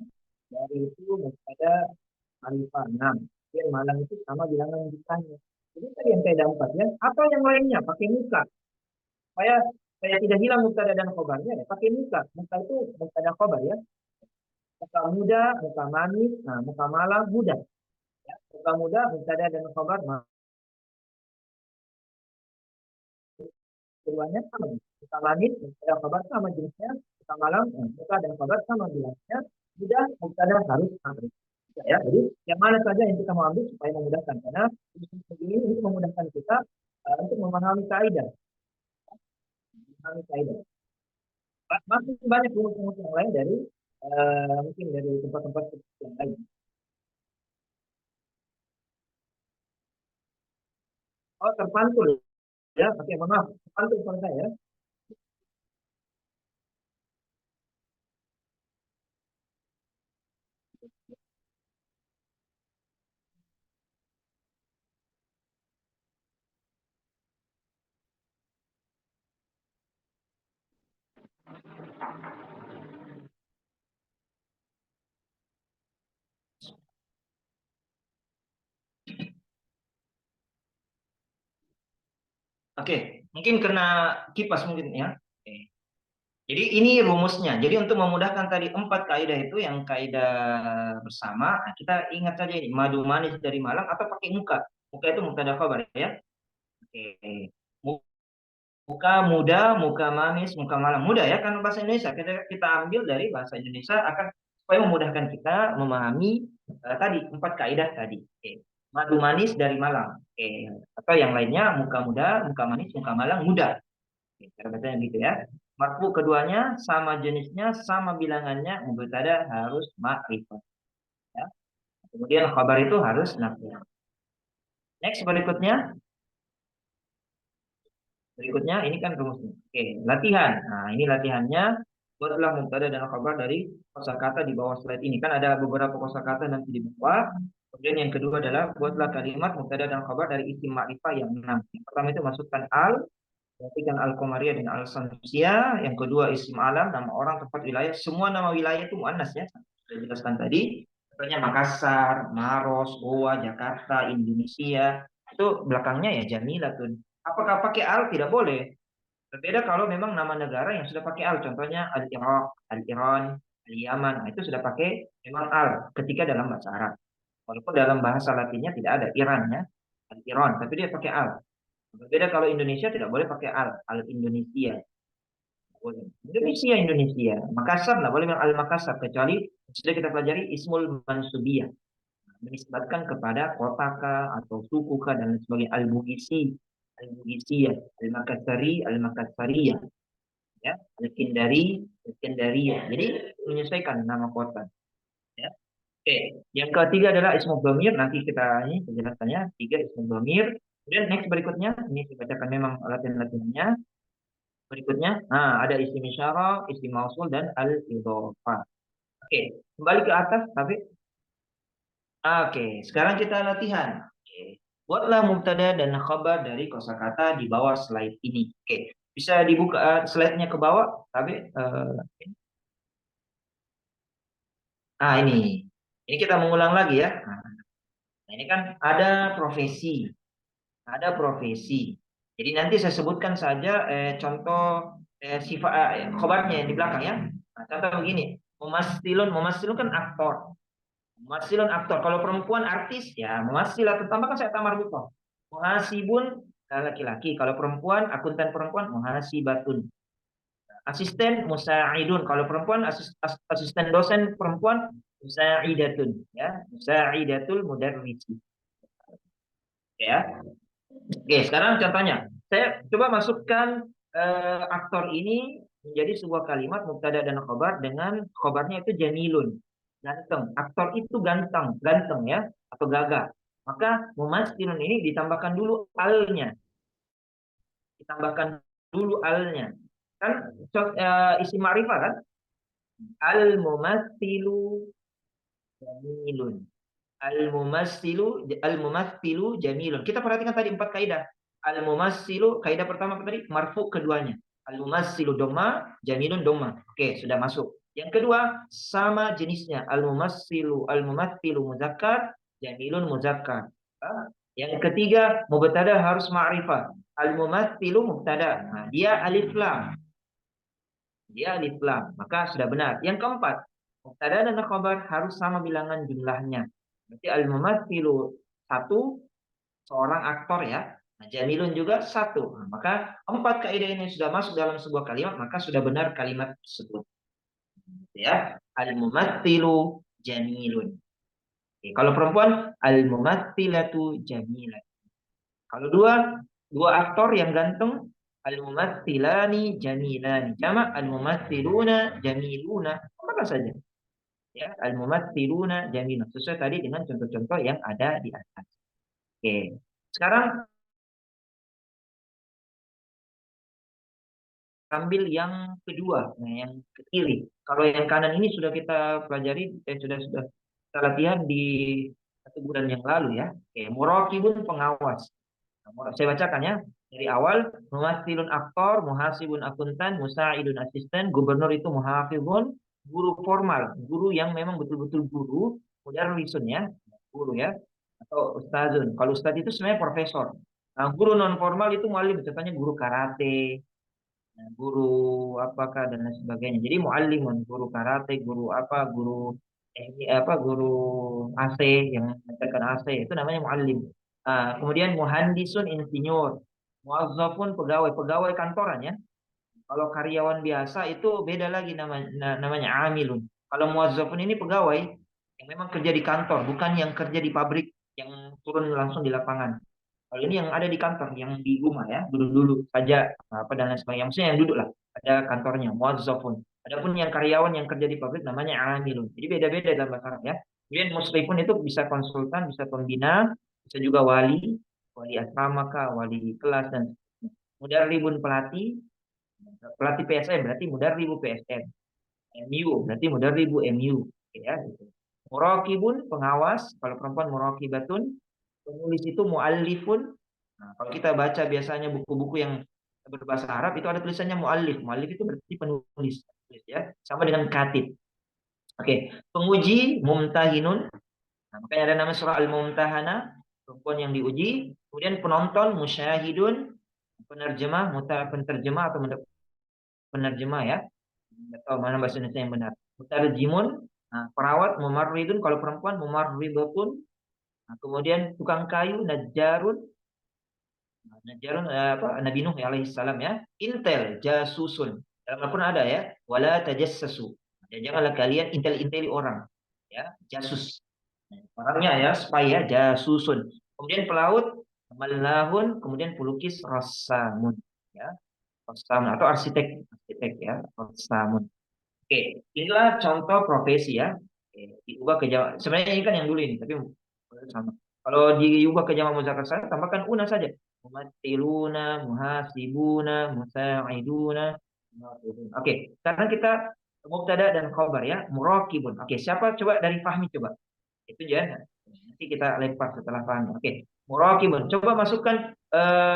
Dari itu mubtada ma'rifat. Nah, dan malam itu sama bilangan jumlahnya. Jadi tadi yang kaidah 4 ya. Atau yang lainnya pakai muka. Supaya saya tidak hilang mubtada dan khabarnya ya, pakai muka. Muka itu mubtada khabar ya. Muka muda, muka manis, nah muka malam muda. Ya. Muka muda, mubtada dan khabar, keduanya sama. Muka manis, mubtada khabar sama jenisnya. Muka malam, muka dan khabar sama bilangnya. Muda, mubtada harus sama. Ya, jadi yang mana saja yang kita mau ambil supaya memudahkan karena ini memudahkan kita untuk memahami kaidah, memahami kaidah. Masih banyak rumus-rumus yang lain dari mungkin dari tempat-tempat yang lain. Oh, terpantul ya. Oke, maaf. Terpantul suara saya. Oke, mungkin kena kipas mungkin ya. Oke. Jadi ini rumusnya. Jadi untuk memudahkan tadi 4 kaidah itu yang kaidah bersama, nah kita ingat saja ini madu manis dari Malang atau pakai muka. Muka itu mubtada khabar ya. Oke. Muka muda, muka manis, muka malam. Muda ya kan bahasa Indonesia. Kita ambil dari bahasa Indonesia akan supaya memudahkan kita memahami tadi 4 kaidah tadi. Oke. Madu manis dari Malang. Oke. Atau yang lainnya muka muda, muka manis, muka malang, muda. Oke, cara bacanya gitu ya. Marfu keduanya sama jenisnya, sama bilangannya, mubtada harus ma'rifat. Ya. Kemudian khabar itu harus nakirah. Next berikutnya, ini kan rumusnya. Oke, latihan. Nah, ini latihannya. Buatlah mubtada dan khabar dari kosakata di bawah slide ini. Kan ada beberapa kosakata nanti di bawah. Kemudian yang kedua adalah buatlah kalimat mubtada dan khabar dari isim ma'rifah yang 6. Yang pertama itu masukkan al, perhatikan al-Qamariyah dan al-Samsiyah. Yang kedua isim alam, nama orang, tempat, wilayah. Semua nama wilayah itu muannas ya. Sudah jelaskan tadi. Contohnya Makassar, Maros, Goa, Jakarta, Indonesia. Itu belakangnya ya Jamilatun. Apakah pakai al? Tidak boleh. Berbeda kalau memang nama negara yang sudah pakai al. Contohnya Al-Iraq, Al-Iran, Al-Yaman. Nah, itu sudah pakai memang al ketika dalam bahasa Arab. Walaupun dalam bahasa Latinnya tidak ada Iran ya. Al-Iran. Tapi dia pakai al. Berbeda kalau Indonesia tidak boleh pakai al. Al-Indonesia. Boleh. Indonesia, Indonesia. Makassar nggak boleh bilang Al-Makassar. Kecuali sudah kita pelajari Ismul Mansubiyah. Menisbatkan kepada kota kah atau suku kah dan lain sebagainya. Al-Bugisi. Al-Bugisiyah. Al-Makassari, Al-Makassariyah. Ya, Al-Kindari, Al-Kindariyah. Jadi menyesuaikan nama kota. Ya. Oke, yang ketiga adalah ismu dhamir. Nanti kita ini penjelasannya 3 ismu dhamir. Kemudian next berikutnya, ini saya bacakan memang latihan-latihannya. Berikutnya, nah ada isim isyarah, isim mausul dan al-idhofah. Oke, kembali ke atas tapi oke, sekarang kita latihan. Oke. Buatlah mubtada dan khabar dari kosakata di bawah slide ini. Oke, bisa dibuka slide-nya ke bawah, tapi ini. Ini kita mengulang lagi ya. Nah, ini kan ada profesi. Ada profesi. Jadi nanti saya sebutkan saja contoh sifat khobarnya yang di belakang ya. Nah, contoh begini, memastilun kan aktor. Memastilun aktor. Kalau perempuan artis ya memastil atau tambahkan saya tamar butoh. Muhasibun laki-laki. Kalau perempuan akuntan perempuan muhasibatun. Asisten musa'idun. Kalau perempuan asisten dosen perempuan musa'idatun ya. Musa'idatul mudarrisi. Ya. Oke, sekarang contohnya. Saya coba masukkan aktor ini menjadi sebuah kalimat mubtada dan khobar dengan khobarnya itu jamilun. Ganteng. Aktor itu ganteng, ganteng ya atau gagah. Maka mumassilun ini ditambahkan dulu alnya. Ditambahkan dulu alnya. Kan isim ma'rifah kan? Al mumassilu jamilun. Al-mumatsilu jamilun. Kita perhatikan tadi 4 kaidah. Al-mumatsilu, kaidah pertama apa tadi? Marfu keduanya. Al-mumatsilu dhamma, jamilun dhamma. Oke, sudah masuk. Yang kedua, sama jenisnya. Al-mumatsilu muzakkar, jamilun muzakkar. Yang ketiga, mubtada harus ma'rifah. Al-mumatsilu mubtada. Nah, dia alif lam. Dia alif lam, maka sudah benar. Yang keempat, mubtada dan khabar harus sama bilangan jumlahnya. Berarti al-mumatsilu satu, seorang aktor ya. Nah, jamilun juga satu. Nah, maka 4 kaidah ini sudah masuk dalam sebuah kalimat, maka sudah benar kalimat tersebut. Ya, al-mumatsilu jamilun. Oke, kalau perempuan, al-mumatsilatu jamilah. Kalau dua aktor yang ganteng, al-mumatsilani jamilani. Jamak al-mumatsiluna jamiluna. Apa saja? Ya, al-mumatsiluna jamilun. Sesuai tadi dengan contoh-contoh yang ada di atas. Oke. Sekarang ambil yang kedua, nah, yang ke kiri. Kalau yang kanan ini sudah kita pelajari, sudah kita latihan di 1 bulan yang lalu ya. Oke, muraqibun pengawas. Nah, saya bacakan ya. Dari awal, mumathilun aktor, muhasibun akuntan, musa'idun asisten, gubernur itu muhafizun, guru formal, guru yang memang betul-betul guru, mudarrisun ya, guru ya, atau ustazun. Kalau ustaz itu sebenarnya profesor. Nah, guru non formal itu muallim, contohnya guru karate, nah, guru apakah dan lain sebagainya. Jadi muallimun, guru karate, guru apa, guru AC yang mengajarkan AC itu namanya muallim. Kemudian muhandisun insinyur, muazzafun pegawai, pegawai kantoran ya. Kalau karyawan biasa itu beda lagi namanya amilun. Kalau muazzafun ini pegawai yang memang kerja di kantor, bukan yang kerja di pabrik yang turun langsung di lapangan. Kalau ini yang ada di kantor, yang di rumah ya, duduk dulu saja apa dan lain sebagainya. Maksudnya yang duduk lah, ada kantornya, muazzafun. Adapun yang karyawan yang kerja di pabrik namanya amilun. Jadi beda-beda dalam bahasa Arab ya. Kemudian musrifun itu bisa konsultan, bisa pembina, bisa juga wali, wali asrama kah, wali kelas dan mudarribun pelatih, pelatih PSM berarti mudarribu PSM. MU berarti mudarribu MU. Oke, ya, gitu. Muraqibun pengawas, kalau perempuan muraqibatun, penulis itu muallifun. Nah, kalau kita baca biasanya buku-buku yang berbahasa Arab itu ada tulisannya muallif. Muallif itu berarti penulis, ya. Sama dengan katib. Oke, penguji mumtahinun. Nah, makanya ada nama surah Al-Mumtahana, perempuan yang diuji. Kemudian penonton musyahidun, penerjemah, penterjemah atau penerjemah ya. Atau mana bahasa Indonesia yang benar. Mutarjimun, nah, perawat, mumarridun, kalau perempuan mumarridatun. Nah, kemudian tukang kayu, najjarun. Nah, najjarun apa? Nabi Nuh alaihi salam ya. Intel, jasusun. Dalam Al-Quran ada ya. Wala tajassasu. Ya, janganlah kalian intel-inteli orang. Ya, jasus. Nah, orangnya ya, spy ya, jasusun. Kemudian pelaut, malahun, kemudian pelukis rasamun. Ya, rasamun atau arsitek ya, rasamun. Oke, inilah contoh profesi ya. Oke, diubah ke jama. Sebenarnya ini kan yang dulu ini, tapi sama. Kalau diubah ke jama muzakkar salim, tambahkan una saja. Mumattiluna, muhasibuna, musa'iduna. Oke, sekarang kita mubtada dan khabar ya, muraqibun. Oke, siapa coba dari Fahmi coba. Itu ya. Nanti kita lempar setelah Fahmi. Oke, muraqibun. Coba masukkan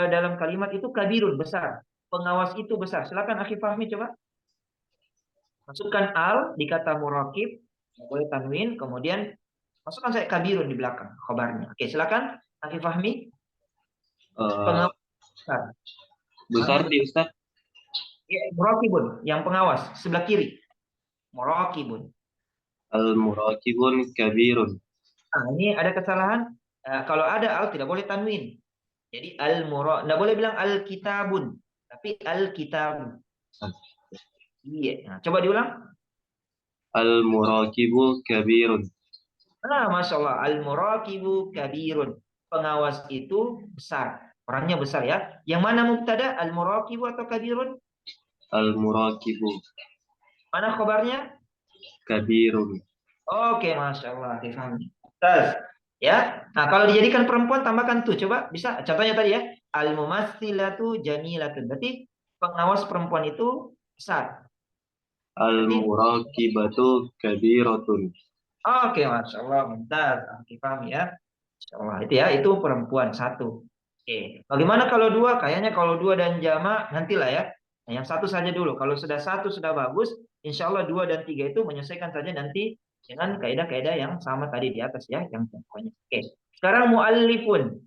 dalam kalimat itu kabirun besar. Pengawas itu besar. Silakan Akhi Fahmi coba. Masukkan al di kata muraqib, boleh tanwin, kemudian masukkan saya kabirun di belakang khabarnya. Oke, silakan Akhi Fahmi. Eh, Pengawas besar. besar di Ustadz. Ya, muraqibun, yang pengawas sebelah kiri. Muraqibun. Al-muraqibun kabirun. Nah, ini ada kesalahan. Kalau ada al tidak boleh tanwin. Jadi tidak boleh bilang al-kitabun, tapi al-kitabun. Iya. Nah, coba diulang. Al-muraqibu kabirun. Nah, Masya Allah, al-muraqibu kabirun. Pengawas itu besar. Orangnya besar ya. Yang mana mubtada? Al-muraqibu atau kabirun? Al-muraqibu Mana khobarnya? kabirun. Oke, Masya Allah. Difahami. Terus, ya. Nah, kalau dijadikan perempuan, tambahkan tuh. Coba, bisa. Contohnya tadi ya. Al-mumassilatu jamilatun. Berarti pengawas perempuan itu besar. Berarti Al-muraqibatu kabiratun. Oke, Masya Allah, bentar. Oke, paham ya. Masya Allah, itu ya, itu perempuan satu. Oke, bagaimana kalau dua? Kayaknya kalau dua dan jama nantilah ya. Nah, yang satu saja dulu. Kalau sudah satu sudah bagus, insya Allah dua dan tiga itu menyelesaikan saja nanti dengan kaidah-kaidah yang sama tadi di atas ya, yang pokoknya. Oke, sekarang muallifun.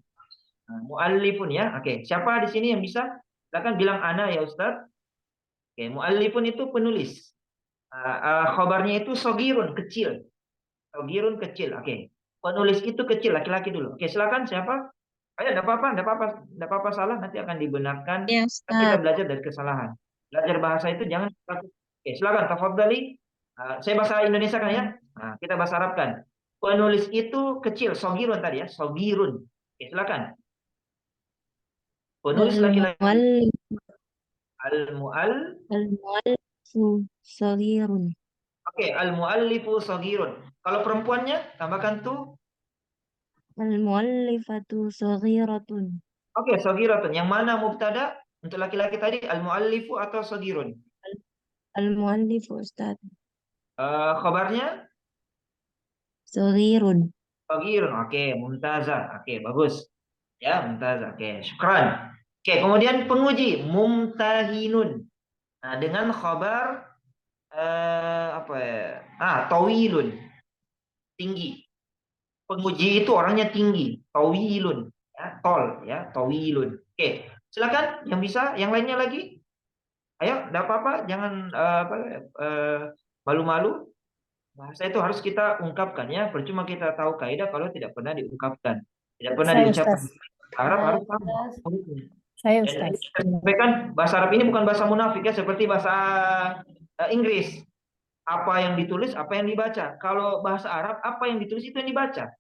Nah, muallifun ya. Oke, siapa di sini yang bisa? Silakan bilang ana ya Ustaz. Oke, muallifun itu penulis. Khobarnya itu sogirun, kecil. Sogirun kecil. Oke. Penulis itu kecil, laki-laki dulu. Oke, silakan siapa? Ayo, enggak apa-apa, enggak apa-apa, enggak apa-apa salah, nanti akan dibenarkan. Ya Kan kita Ustaz. belajar dari kesalahan. Belajar bahasa itu jangan takut. Oke, silakan tafadhali. Saya bahasa Indonesia kan ya. Nah, kita bahasa Arab kan. Penulis itu kecil, sogirun tadi ya, sogirun. Oke, silakan. Penulis laki-laki, Al-muallif al-mu'al. al-muallifu saghirun. Oke, al-mu'allifu sogirun. Kalau perempuannya, tambahkan tuh. Al-muallifatu saghiratun. Oke, sogiratun. Yang mana mubtada untuk laki-laki tadi al-muallifu atau sogirun? Al-muallifu Ustaz. Khabarnya Saghirun. sogirun. Oke, mumtazah. Oke, bagus. Ya, mumtazah. Oke, syukran. Oke, kemudian penguji mumtahinun. Nah, dengan khabar apa ya? Tawilun, tinggi. Penguji itu orangnya tinggi, tawilun, ya, tol, ya, tawilun. Oke, silakan yang bisa, yang lainnya lagi. Ayo, enggak apa-apa, jangan malu-malu. Bahasa itu harus kita ungkapkan ya. Percuma kita tahu kaidah kalau tidak pernah diungkapkan, tidak pernah Saya diucapkan. Ustaz. Arab Saya harus paham. Ustaz. Mulutnya. Saya Dan Ustaz. kita sampaikan bahasa Arab ini bukan bahasa munafik ya, seperti bahasa Inggris. Apa yang ditulis, apa yang dibaca. Kalau bahasa Arab, apa yang ditulis itu yang dibaca.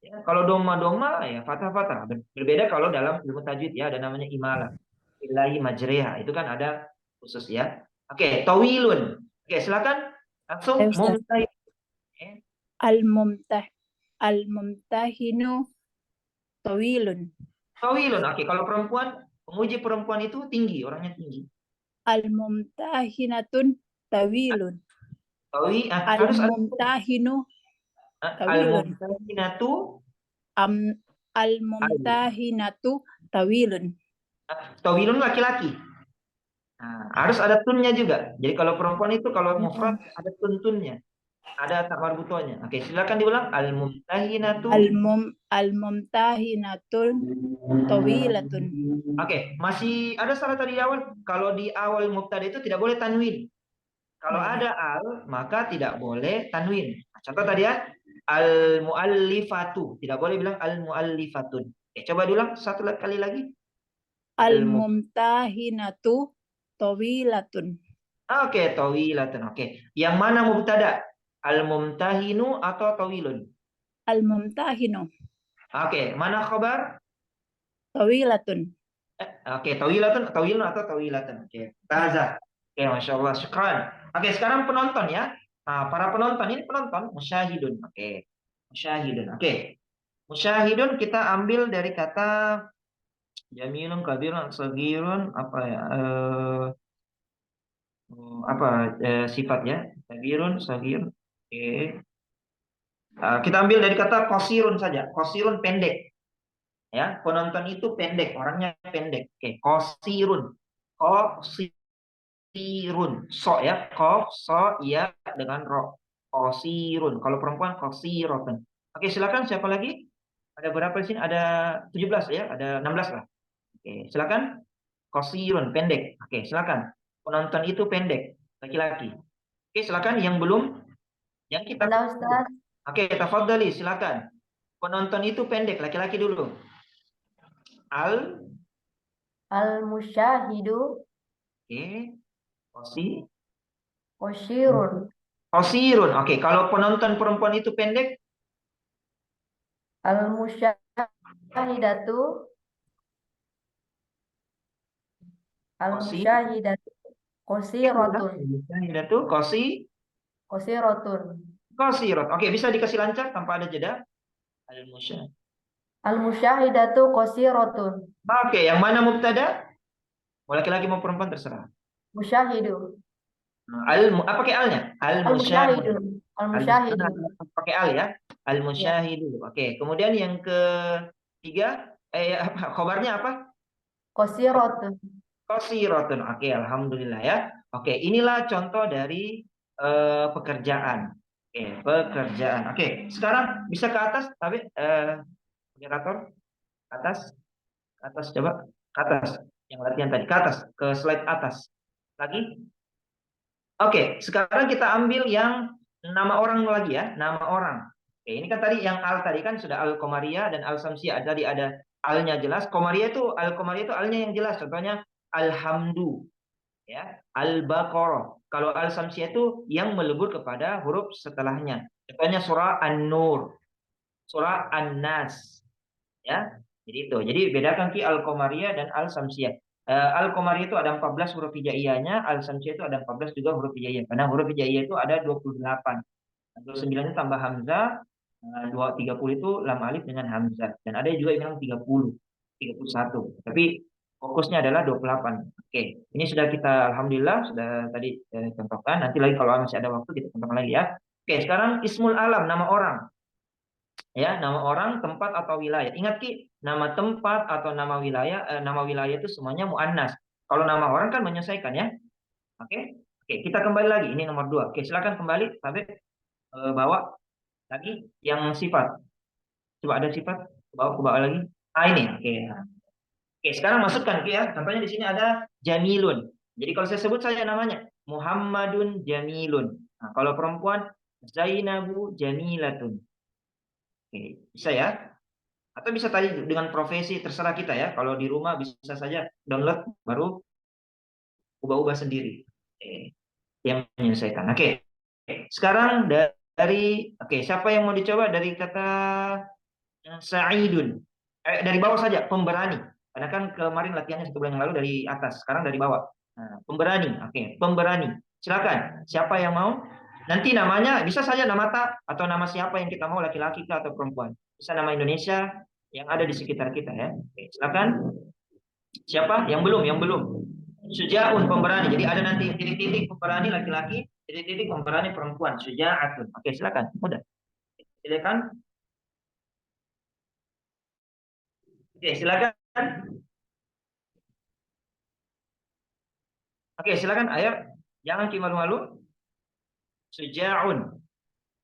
Ya, kalau doma-doma ya fatah-fatah. Berbeda kalau dalam ilmu tajwid ya, ada namanya imala. Ilahi majriha. Itu kan ada khusus ya. Oke, tawilun. Oke, silakan langsung Saya Ustaz. mumtahil. Al-mumtah al-mumtahinu tawilun. Tawilun. Oke, kalau perempuan, penguji perempuan itu tinggi, orangnya tinggi. Al-mumtahinatun tawilun. Harus ada Al-mumtahinu tawilun. al-mumtahinatu. Al-mumtahinatu tawilun. Tawilun laki-laki. Nah, harus ada tunnya juga. Jadi kalau perempuan itu kalau mufrad ada tunnya, ada tak marbutonya. Oke, silakan diulang. Al-mumtahinatu. Al-mumtahinatun tawilatun. Oke, masih ada salah tadi di awal. Kalau di awal mubtada itu tidak boleh tanwin. Kalau ada al, maka tidak boleh tanwin. Contoh tadi ya, al-muallifatu. Tidak boleh bilang al-muallifatun. Oke, coba diulang satu kali lagi. Al-mumtahinatu tawilatun. Oke, tawilatun. Oke. Yang mana mubtada? Al-mumtahinu atau tawilun? Al-mumtahinu Oke, mana khabar? tawilatun. Oke, tawilun atau tawilatun. Oke, taza. Oke, Masya Allah, syukran. Oke, sekarang penonton ya. Nah, para penonton ini penonton, musyahidun. Oke, musyahidun. Oke, musyahidun kita ambil dari kata jamilun, kabirun, sagirun, apa ya? Sifat ya? Kabirun, sagirun. Oke. Kita ambil dari kata kosirun saja. Kosirun pendek. Ya, penonton itu pendek, orangnya pendek. Oke, kosirun. Kosirun. So ya, so ya dengan ro. Kosirun. Kalau perempuan kosirotun. Oke, silakan siapa lagi? Ada berapa di sini? Ada 17 ya, ada 16 lah. Oke, silakan. Kosirun pendek. Oke, silakan. Penonton itu pendek, laki-laki. Oke, silakan yang belum yang kita Halo Ustaz, Oke, tafadhali silakan. Penonton itu pendek, laki-laki dulu. al-musyahidu Oke, qasyirun. Qasirun. Oke, kalau penonton perempuan itu pendek, Al-musyahidatu al-musyahidatu qasiratun. Ada tuh Qasiratun. qasirat. Oke, bisa dikasih lancar tanpa ada jeda. Al-musyah. Al-musyahidatu qasiratun. Oke, yang mana mubtada? Mau laki-laki mau perempuan terserah. Musyahidu. Apa kayak alnya? Al-musyahidu. Al-musyahidu. Pakai al ya. Al-musyahidu. Oke, kemudian yang ketiga, khobarnya apa? Qasiratun. Qasiratun. Oke, alhamdulillah ya. Oke, inilah contoh dari pekerjaan. Oke, pekerjaan. Oke, sekarang bisa ke atas, tapi moderator atas, coba ke atas. Yang latihan tadi ke atas, ke slide atas. Lagi. Oke, sekarang kita ambil yang nama orang lagi ya, nama orang. Oke, ini kan tadi yang al tadi kan sudah al-Qamariyah dan al-Samsiyah. Tadi ada alnya jelas. Qamariyah itu al-Qamariyah itu alnya yang jelas. Contohnya alhamdu, ya, al-Baqarah. Kalau al-Samsiyah itu yang melebur kepada huruf setelahnya. Contohnya surah An-Nur, surah An-Nas, ya. Jadi itu. Jadi bedakan ki al-Qamariyah dan al-Samsiyah. Al-Qamariyah itu ada 14 huruf hijaiyahnya, al-Samsiyah itu ada 14 juga huruf hijaiyah. Karena huruf hijaiyah itu ada 28. 29 itu tambah hamzah, 30 itu lam alif dengan hamzah. Dan ada juga yang bilang 30, 31. Tapi fokusnya adalah 28. Oke, ini sudah kita alhamdulillah sudah tadi contohkan. Nanti lagi kalau masih ada waktu kita contohkan lagi ya. Oke, sekarang ismul alam, nama orang. Ya, nama orang, tempat atau wilayah. Ingat Ki, nama tempat atau nama wilayah itu semuanya muannas. Kalau nama orang kan menyesuaikan ya. Oke. Oke, kita kembali lagi. Ini nomor 2. Oke, silakan kembali sampai bawa lagi yang sifat. Coba ada sifat, bawa ke bawah lagi. Ini. Oke. Oke, sekarang masukkan Ki ya. Contohnya di sini ada Jamilun. Jadi kalau saya sebut saja namanya Muhammadun Jamilun. Nah, kalau perempuan Zainabu Jamilatun. Oke, bisa ya. Atau bisa tadi dengan profesi terserah kita ya. Kalau di rumah bisa saja download baru ubah-ubah sendiri. Oke. Yang menyelesaikan. Oke. Sekarang dari siapa yang mau dicoba dari kata Sa'idun? Dari bawah saja, pemberani. Karena kan kemarin latihannya 1 bulan yang lalu dari atas, sekarang dari bawah. Nah, pemberani. Oke, pemberani. Silakan. Siapa yang mau? Nanti namanya bisa saja nama tak atau nama siapa yang kita mau, laki-laki atau perempuan. Bisa nama Indonesia yang ada di sekitar kita ya. Oke, silakan. Siapa? Yang belum, Syuja'un, pemberani. Jadi ada nanti titik-titik pemberani laki-laki, titik-titik pemberani perempuan. Syuja'atun. Oke, silakan. Mudah. Silakan. Oke, silakan. Oke, silakan. Ayo, jangan malu-malu. Syuja'un.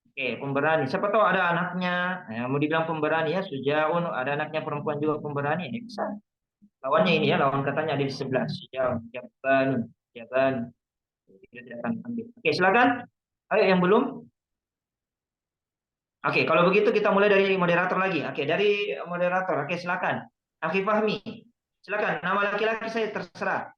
Oke, pemberani. Siapa tahu ada anaknya, mau dibilang pemberani ya, Syuja'un, ada anaknya perempuan juga pemberani, ini bisa. Lawannya ini ya, lawan katanya ada di sebelah. Syuja'un, Jaban. Kita tidak akan ambil. Oke, silakan. Ayo yang belum. Oke, kalau begitu kita mulai dari moderator lagi. Oke, dari moderator. Oke, silakan. Akhi Fahmi. Silakan, nama laki-laki saya terserah.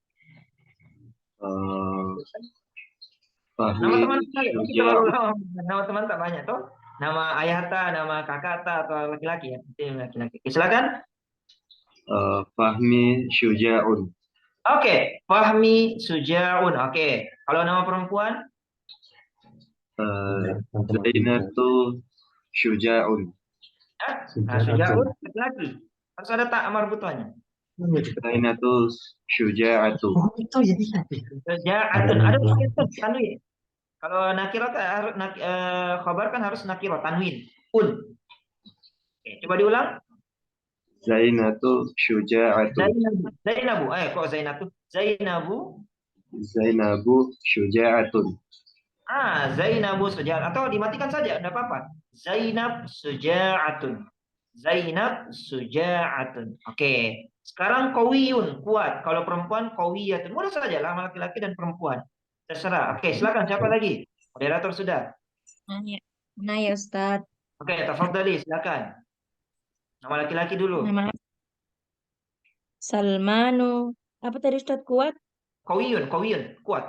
Fahmi Nama teman saya, Syuja'un. nama teman tak banyak toh. Nama ayah ta, nama kakak ta atau laki-laki ya. Laki-laki. Silakan. Fahmi Syuja'un. Oke, Fahmi Syuja'un. Oke. Kalau nama perempuan? Zainatu Syuja'un. Nah, Syuja'un laki-laki. Harus ada tak marbutannya. Zainatu Syuja'atu. Syuja'atun. Ada tanwin. Kalau nakirot harus khabar kan harus nakirot tanwin. Oke, coba diulang. Zainatu Syuja'atu. Zainabu. Kok Zainatu? Zainabu Syuja'atun. Zainabu Syuja'atun. Atau dimatikan saja, tidak apa-apa. Zainab Syuja'atun. Oke. Sekarang qawiyun, kuat. Kalau perempuan qawiyatun. Mudah saja lah, laki-laki dan perempuan. Terserah. Oke, silakan. Siapa lagi? Moderator sudah. Nah ya Ustaz. Oke, tafadhali, silakan. Nama laki-laki dulu. Nama Salmanu. Apa tadi Ustaz kuat? Qawiyun, kuat.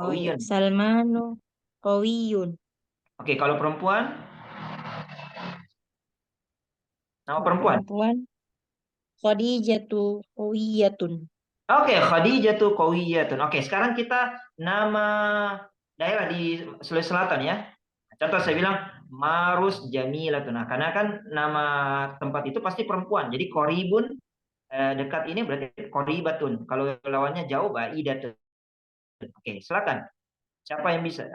Oh iya, Qawiyun. Salmanu Qawiyun. Oke, kalau perempuan? Nama perempuan? Khadijatu Qawiyatun. Oke, Khadijatu Qawiyatun. Oke, sekarang kita nama daerah di Sulawesi Selatan ya. Contoh saya bilang Marus Jamilatun. Nah, karena kan nama tempat itu pasti perempuan. Jadi Qoribun dekat ini berarti Qoribatun. Kalau lawannya jauh Baidatun. Oke, silakan. Siapa yang bisa?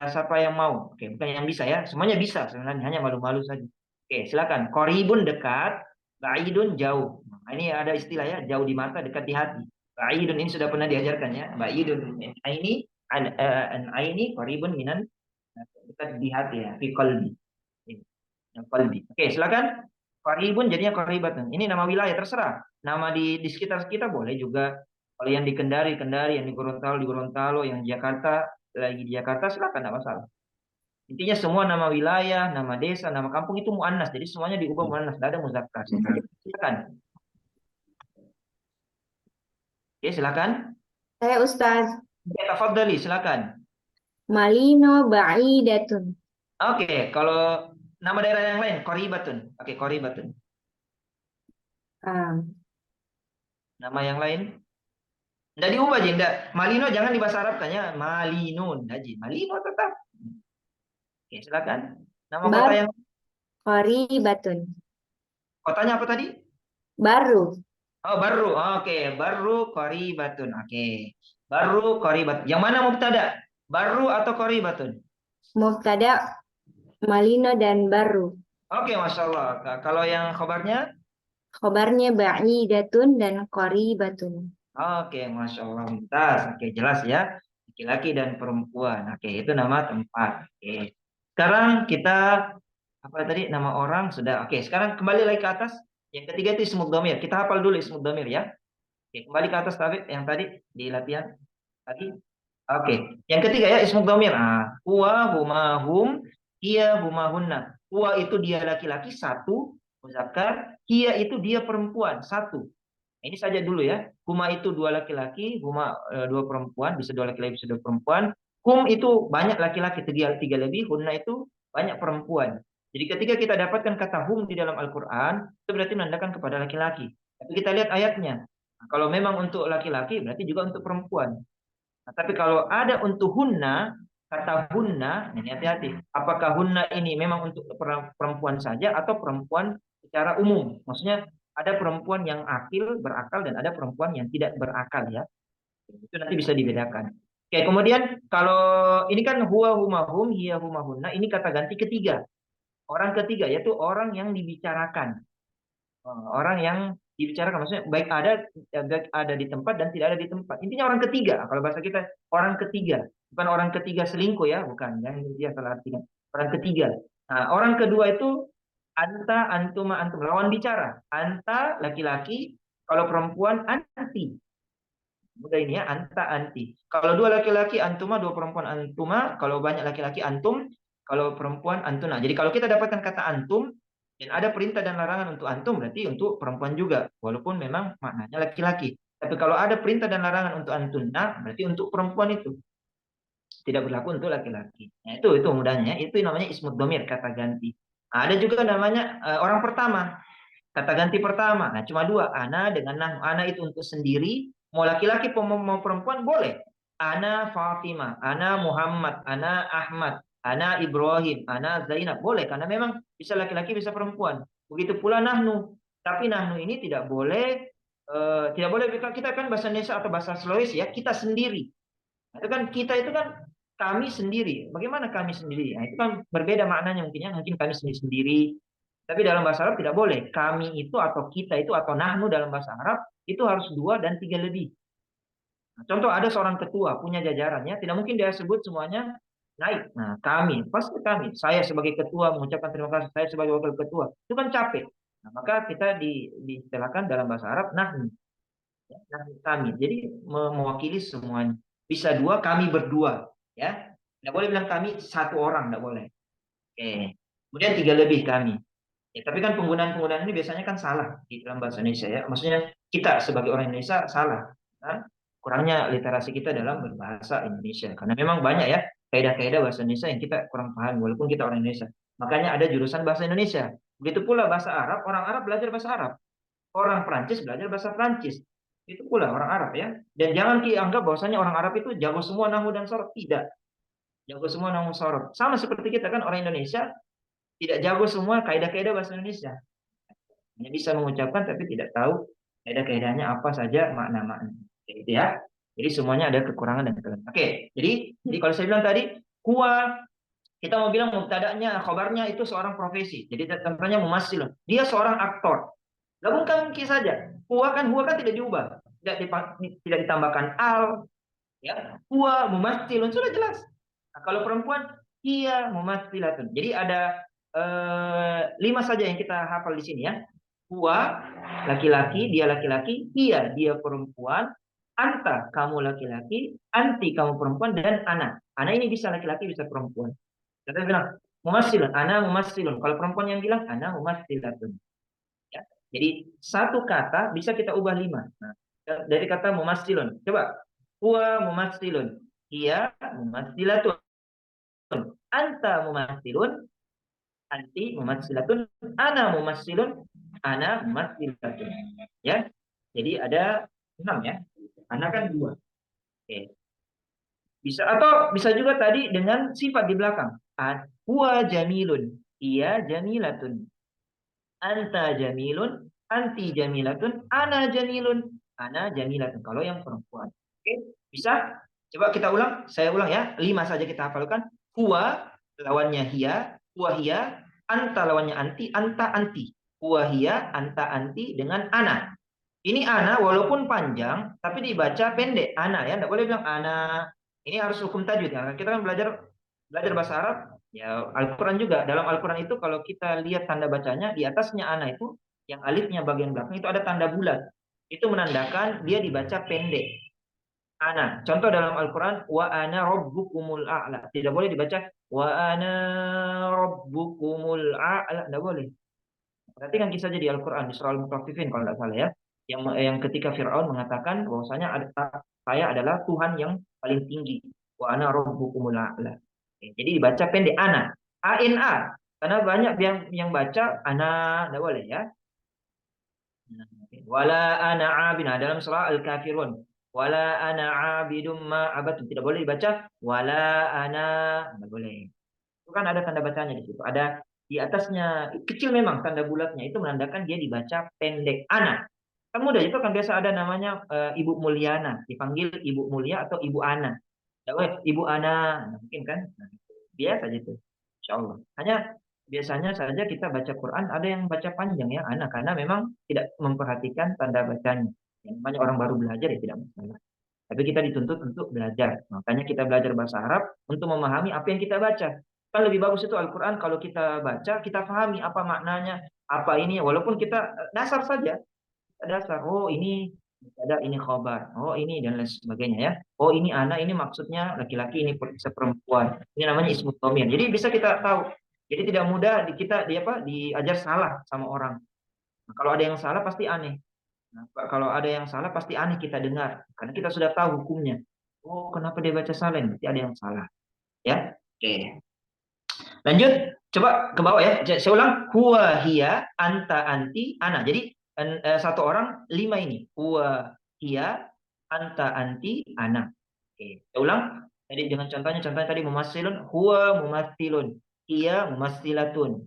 Siapa yang mau? Oke, bukan yang bisa ya. Semuanya bisa sebenarnya, hanya malu-malu saja. Oke, silakan. Qoribun dekat, ba'idun jauh. Nah, ini ada istilah ya, jauh di mata, dekat di hati. Ba'idun ini sudah pernah diajarkan ya. Ba'idun an aini qoribun minan, dekat di hati ya, fi qalbi. Yang qalbi. Oke, silakan. Qaribun jadinya qaribatun. Ini nama wilayah terserah. Nama di sekitar kita boleh juga. Kalau yang di Kendari, Kendari, yang di Gorontalo, yang di Jakarta, lagi di Jakarta silakan, tidak masalah. Intinya semua nama wilayah, nama desa, nama kampung itu muannas. Jadi semuanya diubah muannas, tidak ada muzakkar. Silakan. Oke, silakan. Saya Ustaz. Oke, tafadhali, silakan. Malino ba'idatun. Oke, kalau nama daerah yang lain, qaribatun. Oke, qaribatun. Ah, Nama yang lain? Nggak diubah, Ji. Nggak. Malino jangan di bahasa Arab kan ya. Malino. Nggak, Ji. Malino tetap. Oke, silakan. Nama kota Bar- yang... Qaribatun. Kotanya apa tadi? Baru. Oh, Baru. Oke, Baru Qaribatun. Oke. Baru Qaribat. Yang mana mubtada? Baru atau Qaribatun? Mubtada Malino dan baru. Oke, Masya Allah. Kalau yang khabarnya? Khobarnya ba'idatun dan qaribatun. Oke, Masya Allah. Mumtaz. Oke, jelas ya. Laki-laki dan perempuan. Oke, itu nama tempat. Oke. Sekarang kita apa tadi? Nama orang sudah. Oke, sekarang kembali lagi ke atas. Yang ketiga itu ismud dhamir. Kita hafal dulu ismud dhamir ya. Oke, kembali ke atas tadi yang tadi di latihan tadi. Oke, yang ketiga ya ismud dhamir. Huwa, huma, hum, hiya, huma, hunna. Huwa itu dia laki-laki satu, muzakkar. Hiya itu dia perempuan satu. Ini saja dulu ya. Huma itu dua laki-laki, huma dua perempuan, bisa dua laki-laki, bisa dua perempuan. Hum itu banyak laki-laki, tiga lebih. Hunna itu banyak perempuan. Jadi ketika kita dapatkan kata hum di dalam Al-Quran, itu berarti menandakan kepada laki-laki. Tapi kita lihat ayatnya. Nah, kalau memang untuk laki-laki, berarti juga untuk perempuan. Nah, tapi kalau ada untuk hunna, kata hunna, ini hati-hati. Apakah hunna ini memang untuk perempuan saja atau perempuan secara umum? Maksudnya ada perempuan yang akil, berakal, dan ada perempuan yang tidak berakal ya. Itu nanti bisa dibedakan. Oke, kemudian kalau ini kan huwa huma hum, hiya huma hunna, ini kata ganti ketiga. Orang ketiga yaitu orang yang dibicarakan. Orang yang dibicarakan maksudnya baik ada di tempat dan tidak ada di tempat. Intinya orang ketiga. Kalau bahasa kita orang ketiga, bukan orang ketiga selingkuh ya, bukan. Yang dia salah artikan. Orang ketiga. Nah, orang kedua itu anta, antuma, antum, lawan bicara. Anta laki-laki, kalau perempuan anti. Mudah ini ya, anta, anti. Kalau dua laki-laki antuma, dua perempuan antuma. Kalau banyak laki-laki antum, kalau perempuan antuna. Jadi kalau kita dapatkan kata antum dan ada perintah dan larangan untuk antum, berarti untuk perempuan juga, walaupun memang maknanya laki-laki. Tapi kalau ada perintah dan larangan untuk antuna, berarti untuk perempuan itu tidak berlaku untuk laki-laki. Nah, itu mudahnya. Itu namanya ismud dhamir, kata ganti. Nah, ada juga namanya orang pertama, kata ganti pertama. Nah, cuma dua, ana dengan nahnu. Ana itu untuk sendiri, mau laki-laki mau perempuan boleh. Ana Fatimah, ana Muhammad, ana Ahmad, ana Ibrahim, ana Zainab, boleh karena memang bisa laki-laki bisa perempuan. Begitu pula nahnu. Tapi nahnu ini tidak boleh kita kan bahasa Indonesia atau bahasa Sulawesi ya, kita sendiri. Nah, itu kan kita itu kan kami sendiri. Bagaimana kami sendiri? Nah, itu kan berbeda maknanya mungkinnya. Mungkin kami sendiri. Tapi dalam bahasa Arab tidak boleh. Kami itu atau kita itu atau nahnu dalam bahasa Arab itu harus dua dan tiga lebih. Nah, contoh ada seorang ketua punya jajarannya, tidak mungkin dia sebut semuanya naik. Nah, kami, pasti kami. Saya sebagai ketua mengucapkan terima kasih. Saya sebagai wakil ketua. Itu kan capek. Nah, maka kita diistilahkan dalam bahasa Arab nahnu. Ya, nahnu kami. Jadi mewakili semuanya. Bisa dua, kami berdua. Ya, tidak boleh bilang kami satu orang, tidak boleh. Oke. Kemudian tiga lebih kami. Ya, tapi kan penggunaan ini biasanya kan salah di dalam bahasa Indonesia ya. Maksudnya kita sebagai orang Indonesia salah. Nah, kurangnya literasi kita dalam berbahasa Indonesia. Karena memang banyak ya kaidah-kaidah bahasa Indonesia yang kita kurang paham walaupun kita orang Indonesia. Makanya ada jurusan bahasa Indonesia. Begitu pula bahasa Arab, orang Arab belajar bahasa Arab. Orang Prancis belajar bahasa Prancis. Itu pula orang Arab ya. Dan jangan dianggap bahwasanya orang Arab itu jago semua nahwu dan sorot. Tidak. Jago semua nahwu sorot. Sama seperti kita kan orang Indonesia tidak jago semua kaidah-kaidah bahasa Indonesia. Hanya bisa mengucapkan tapi tidak tahu kaidah-kaidahnya apa saja makna-makna. Gitu ya. Jadi semuanya ada kekurangan dan kelebihan. Oke, jadi kalau saya bilang tadi, huwa, kita mau bilang mubtada'nya, khobarnya itu seorang profesi. Jadi contohnya mumassilun. Dia seorang aktor. Gabungkan ki saja. Huwa kan tidak diubah. Tidak ditambahkan al, ya. Huwa mumassilun, sudah jelas. Nah, kalau perempuan, iya mumassilatun. Jadi ada 5 saja yang kita hafal di sini ya. Huwa laki-laki, dia laki-laki, iya dia perempuan, anta kamu laki-laki, anti kamu perempuan, dan ana. Ana ini bisa laki-laki, bisa perempuan. Kita bilang mumassilun, ana mumassilun. Kalau perempuan yang bilang ana mumassilatun. Ya. Jadi satu kata bisa kita ubah 5. Nah, dari kata mumassilun. Coba. Huwa mumassilun. Iya mumassilatun. Anta mumassilun. Anti mumassilatun. Ana mumassilun. Ana mumassilatun. Ya. Jadi ada 6 ya. Ana kan 2. Oke. Bisa atau bisa juga tadi dengan sifat di belakang. Huwa jamilun. Iya jamilatun. Anta jamilun. Anti jamilatun. Ana jamilun. Ana jamilatun. Kalau yang perempuan. Oke, bisa? Coba kita ulang. Saya ulang ya. 5 saja kita hafalkan. Huwa lawannya hiya. Huwa hiya. Anta lawannya anti. Anta anti. Huwa hiya. Anta anti dengan ana. Ini ana walaupun panjang, tapi dibaca pendek. Ana ya. Tidak boleh bilang ana. Ini harus hukum tajwid ya. Kita kan belajar bahasa Arab, ya Al-Quran juga. Dalam Al-Quran itu kalau kita lihat tanda bacanya, di atasnya ana itu, yang alifnya bagian belakang itu ada tanda bulat. Itu menandakan dia dibaca pendek. Ana. Contoh dalam Al-Quran, wa ana rabbukumul a'la. Tidak boleh dibaca wa ana rabbukumul a'la. Tidak boleh. Perhatikan kisah di Al-Quran, di surah Al-Mutaffifin kalau tidak salah ya. Yang ketika Fir'aun mengatakan bahwasanya saya adalah Tuhan yang paling tinggi. Wa ana rabbukumul a'la. Jadi dibaca pendek ana. A-N-A. Karena banyak yang baca ana, tidak boleh ya. Wala ana abid. Dalam surah Al-Kafirun. Wala ana abidum ma abadtum. Tidak boleh dibaca wala ana. Tidak boleh. Itu kan ada tanda bacanya di situ. Ada di atasnya, kecil memang tanda bulatnya. Itu menandakan dia dibaca pendek. Ana. Kan mudah itu kan biasa ada namanya Ibu Mulyana. Dipanggil Ibu Mulia atau Ibu Ana. Ibu Ana. Nah, mungkin kan. Nah, biasa gitu. Insya Allah. Hanya biasanya saja kita baca Quran ada yang baca panjang ya anak karena memang tidak memperhatikan tanda bacanya. Yang banyak orang baru belajar ya tidak masalah. Tapi kita dituntut untuk belajar. Makanya kita belajar bahasa Arab untuk memahami apa yang kita baca. Kan lebih bagus itu Al-Quran kalau kita baca, kita pahami apa maknanya, apa ini. Walaupun kita dasar saja. Dasar, oh ini ada ini khobar, oh ini dan lain sebagainya ya. Oh ini anak, ini maksudnya laki-laki, ini perempuan. Ini namanya ismu dhamir. Jadi bisa kita tahu. Jadi tidak mudah kita diajar salah sama orang. Nah, kalau ada yang salah pasti aneh. Nah, kalau ada yang salah pasti aneh kita dengar karena kita sudah tahu hukumnya. Oh kenapa dia baca salah? Berarti ada yang salah. Ya, oke. Lanjut, coba ke bawah ya. Saya ulang. Huwa hiya, anta anti, ana. Jadi satu orang 5 ini. Huwa hiya, anta anti, ana. Oke, saya ulang. Tadi dengan contohnya tadi mumassilun, huwa mumassilun, hiya mumassilatun,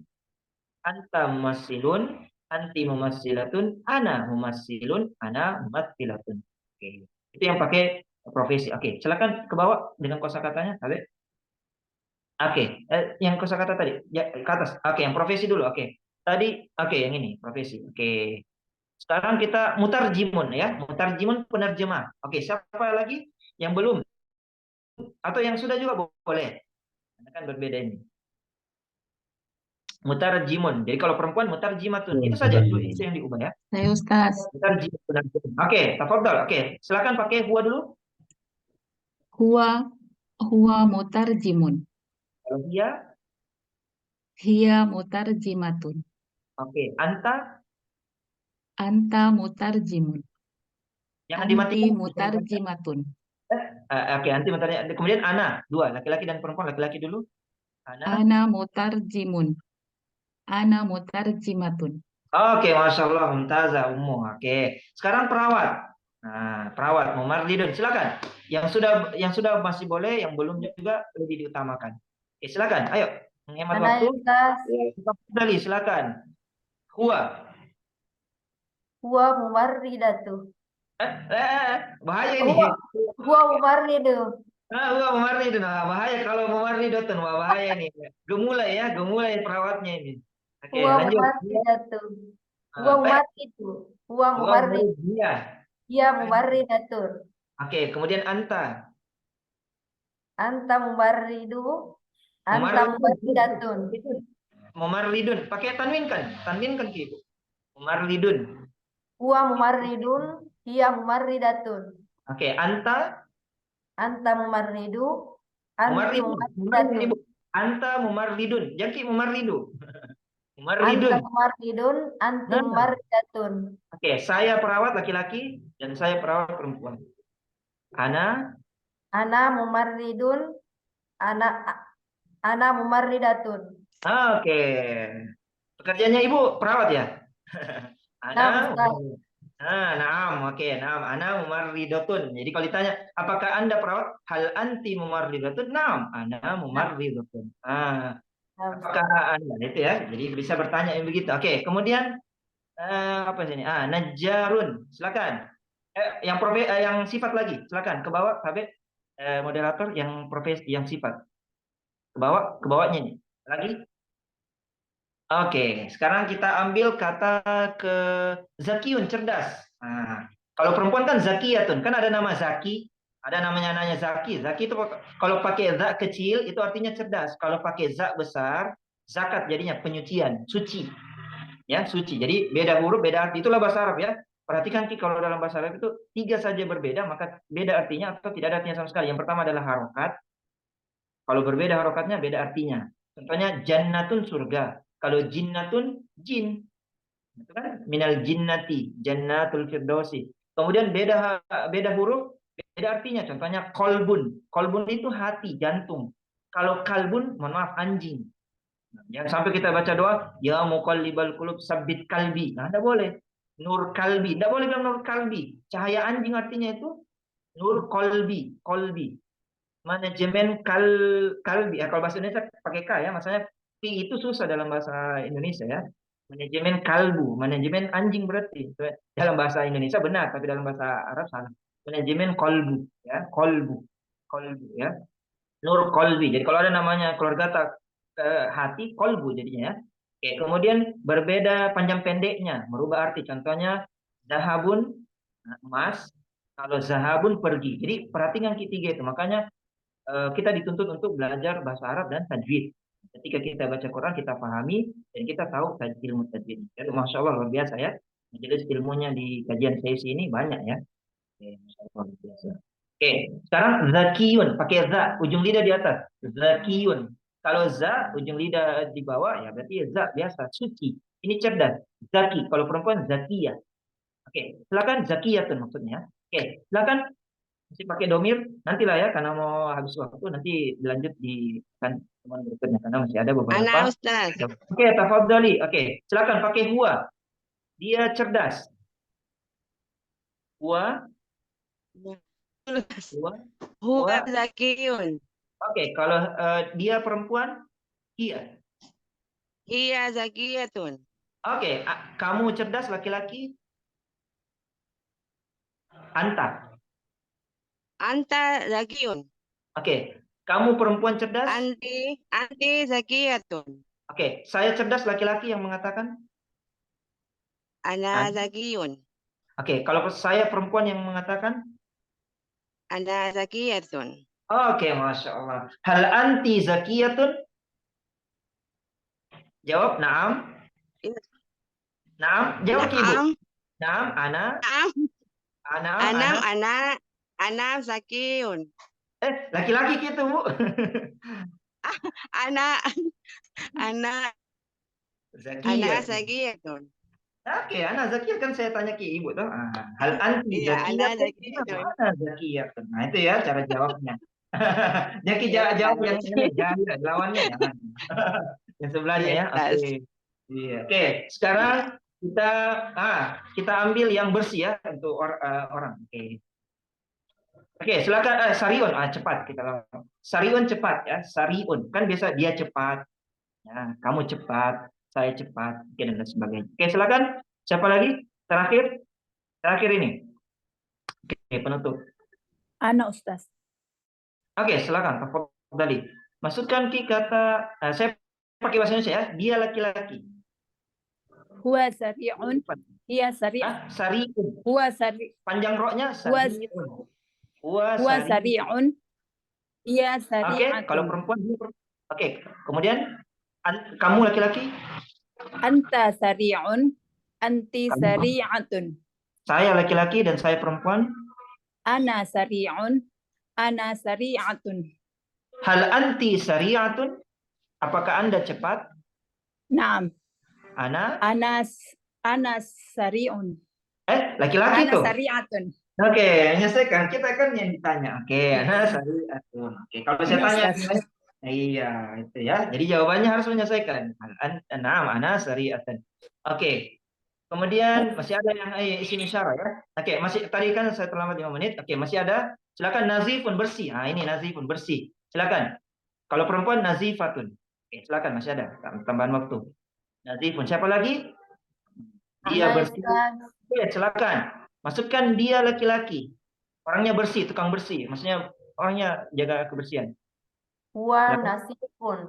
anta mumassilun, anti mumassilatun, ana mumassilun, ana mumassilatun. Oke. Itu yang pakai profesi. Oke, silakan ke bawah dengan kosakatanya, Habib. Oke, yang kosakata tadi, ya ke atas. Oke, yang profesi dulu. Oke, tadi, oke, yang ini profesi. Oke, sekarang kita mutarjimun ya, mutarjimun penerjemah. Oke, siapa lagi yang belum atau yang sudah juga boleh? Karena kan berbeda ini. Mutarjimun. Jadi kalau perempuan mutarjimatun. Itu saja, itu yang diubah ya. Saya Ustaz. Mutarjimun penerjemah. Oke, tafadhal. Oke, silakan pakai huwa dulu. Huwa mutarjimun. Kalau dia, Hiya mutarjimatun. oke, Anta mutarjimun. jangan Anti dimatikan. mutarjimatun. Oke, anti mutarjimatun. Kemudian ana, 2, laki-laki dan perempuan. Laki-laki dulu. Ana mutarjimun. Ana mutarjimatun. Oke, Masya Allah, Mumtazah, Ummu. Oke, sekarang perawat. Nah, perawat, Mumardidun, silakan. Yang sudah masih boleh, yang belum juga lebih diutamakan. Oke, silakan. Ayo, menghemat Mana waktu. Ustaz? Kembali, silakan. Huwa. Huwa mumarridatu. Bahaya ini. Huwa mumarridu. Huwa mumarridun. Bahaya kalau mumarridotun. Wah, bahaya ini. Gemulai perawatnya ini. Oke, Huwa lanjut. mumarridatun. Huwa Ah, mumarridu. Huwa mumarrid. Dia. Dia mumarridatun. Oke, kemudian anta. Anta mumarridu. Anta mumarridatun. Mumarridun. Pakai tanwin kan? Tanwin kan gitu. Mumarridun. Huwa mumarridun. Dia mumarridatun. Oke, anta. Anta mumarridu. Anti Mumarridun. mumarridatun. Anta mumarridun. Jaki mumarridu. Anta Mumarridun. mumarridun. Anti Nah. mumarridatun. Oke, saya perawat laki-laki dan saya perawat perempuan. Ana Mumarridun. Ana mumarridatun. Oke. Pekerjaannya ibu perawat ya? Nah, Ustaz. Naam. Oke, naam. Ana mumarridatun. Jadi kalau ditanya, apakah Anda perawat? Hal anti mumarridatun? Naam. Ana mumarridatun. Apakah Anda? Itu ya. Jadi bisa bertanya yang begitu. Oke, kemudian apa sini? Najjarun. Silakan. Yang sifat lagi. Silakan ke bawah, Habib. Moderator yang profesi, yang sifat. Ke bawahnya nih. Lagi. Oke, sekarang kita ambil kata ke Zakiun, cerdas. Nah, kalau perempuan kan Zakiyatun, kan ada nama Zaki, ada namanya Zaki. Zaki itu kalau pakai za kecil itu artinya cerdas. Kalau pakai za besar, zakat jadinya penyucian, suci. Ya, suci. Jadi beda huruf, beda arti. Itulah bahasa Arab ya. Perhatikan Ki, kalau dalam bahasa Arab itu 3 saja berbeda, maka beda artinya atau tidak ada artinya sama sekali. Yang pertama adalah harokat. Kalau berbeda harokatnya, beda artinya. Contohnya jannatun surga. Kalau jinnatun jin. Itu kan minal jinnati, jannatul firdausi. Kemudian beda huruf, beda artinya. Contohnya kolbun. Kolbun itu hati, jantung. Kalau kalbun, mohon maaf, anjing. Jangan sampai kita baca doa, ya muqallibal qulub sabbit kalbi. Nah, tidak boleh. Nur kalbi. Tidak boleh bilang nur kalbi. Cahaya anjing artinya itu nur kolbi. Kolbi. Manajemen kalbi. Ya, kalau bahasa Indonesia pakai K ya. Maksudnya itu susah dalam bahasa Indonesia ya. Manajemen kalbu. Manajemen anjing berarti. Dalam bahasa Indonesia benar, tapi dalam bahasa Arab salah. Manajemen kolbu. Ya, kolbu. Kolbu ya. Nur kolbi. Jadi kalau ada namanya keluarga hati, kolbu jadinya ya. Oke, kemudian berbeda panjang pendeknya, merubah arti. Contohnya zahabun, emas. Kalau zahabun pergi. Jadi perhatikan ketiga itu. Makanya kita dituntut untuk belajar bahasa Arab dan tajwid. Ketika kita baca Quran, kita pahami dan kita tahu ilmu tajwid. Jadi, Masya Allah luar biasa ya. Majelis ilmunya di kajian sesi ini banyak ya. Oke, Masya Allah luar biasa. Oke, sekarang zakiyun, pakai za, ujung lidah di atas. Zakiyun. Kalau za, ujung lidah di bawah, ya berarti za biasa, suci. Ini cerdas. Zaki. Kalau perempuan, zakiyah. Oke, silakan zakiyatun maksudnya. Oke, silakan masih pakai domir. Nantilah ya, karena mau habis waktu, nanti dilanjut di teman berikutnya. Karena masih ada beberapa. Ana Ustaz. Oke, tafadhali. Oke, silakan pakai huwa. Dia cerdas. Huwa. Huwa zakiyun. Oke, kalau dia perempuan, iya. Hiya zakiyatun. Oke, kamu cerdas laki-laki? Anta. Anta zakiyun. Oke, kamu perempuan cerdas? Anti zakiyatun. Oke, saya cerdas laki-laki yang mengatakan? Ana zakiyun. Oke, kalau saya perempuan yang mengatakan? Ana zakiyatun. Oke, Masya Allah. Hal anti zakiyatun? Jawab, naam. Naam, jawab ibu. Naam, ana. Ana zakiyun. Laki-laki gitu, Bu. Ana zakiyatun. Oke, ana zakiyah kan saya tanya ke ibu tuh. Hal anti zakiyatun? Ana zakiyatun. Nah, itu ya cara jawabnya. Jadi jawab yang jangan lawannya jangan. Yang sebelahnya ya. Oke. Iya. Oke, sekarang kita ambil yang bersih ya untuk orang. Oke. Oke, silakan Sariun. Cepat kita lakukan. Sariun cepat ya. Sariun kan biasa dia cepat. Ya, kamu cepat, saya cepat, dan lain sebagainya. Oke, silakan. Siapa lagi? Terakhir ini. Oke, penutup. Ana Ustaz. Oke, silakan. Tafadhali. Masukkan ki kata, saya pakai bahasa Indonesia ya. Dia laki-laki. Huwa sari'un. Hiya sari'. Sari'un. Huwa sari'. Panjang roknya sari'un. Huwa Huwa sari'un. sari'un. Hiya Oke, sari'atun. kalau perempuan. Oke, kemudian kamu laki-laki. Anta sari'un. Anti Kamu. sari'atun. Saya laki-laki dan saya perempuan. Ana sari'un. Ana sari'atun. Hal anti sari'atun? Apakah Anda cepat? Naam. Ana? Ana sari'un. Laki-laki Ana tuh. sari'atun. Oke, menyelesaikan. Kita kan yang ditanya. Oke, ana sari'atun. Oke, kalau saya Ini tanya, Ustaz. iya itu ya. Jadi jawabannya harus menyelesaikan. Naam, ana sari'atun. Oke. Kemudian masih ada yang isim isyarah ya. Oke, masih tadi kan saya terlambat 5 menit. Oke, masih ada. Silakan nazifun bersih. Nah, ini nazifun bersih. Silakan. Kalau perempuan nazifatun. Oke, silakan masih ada tambahan waktu. Nazifun. Siapa lagi? Dia Ana bersih. Ustaz. Oke, silakan. Masukkan dia laki-laki. Orangnya bersih, tukang bersih. Maksudnya orangnya jaga kebersihan. Huwa Silakan. nasifun.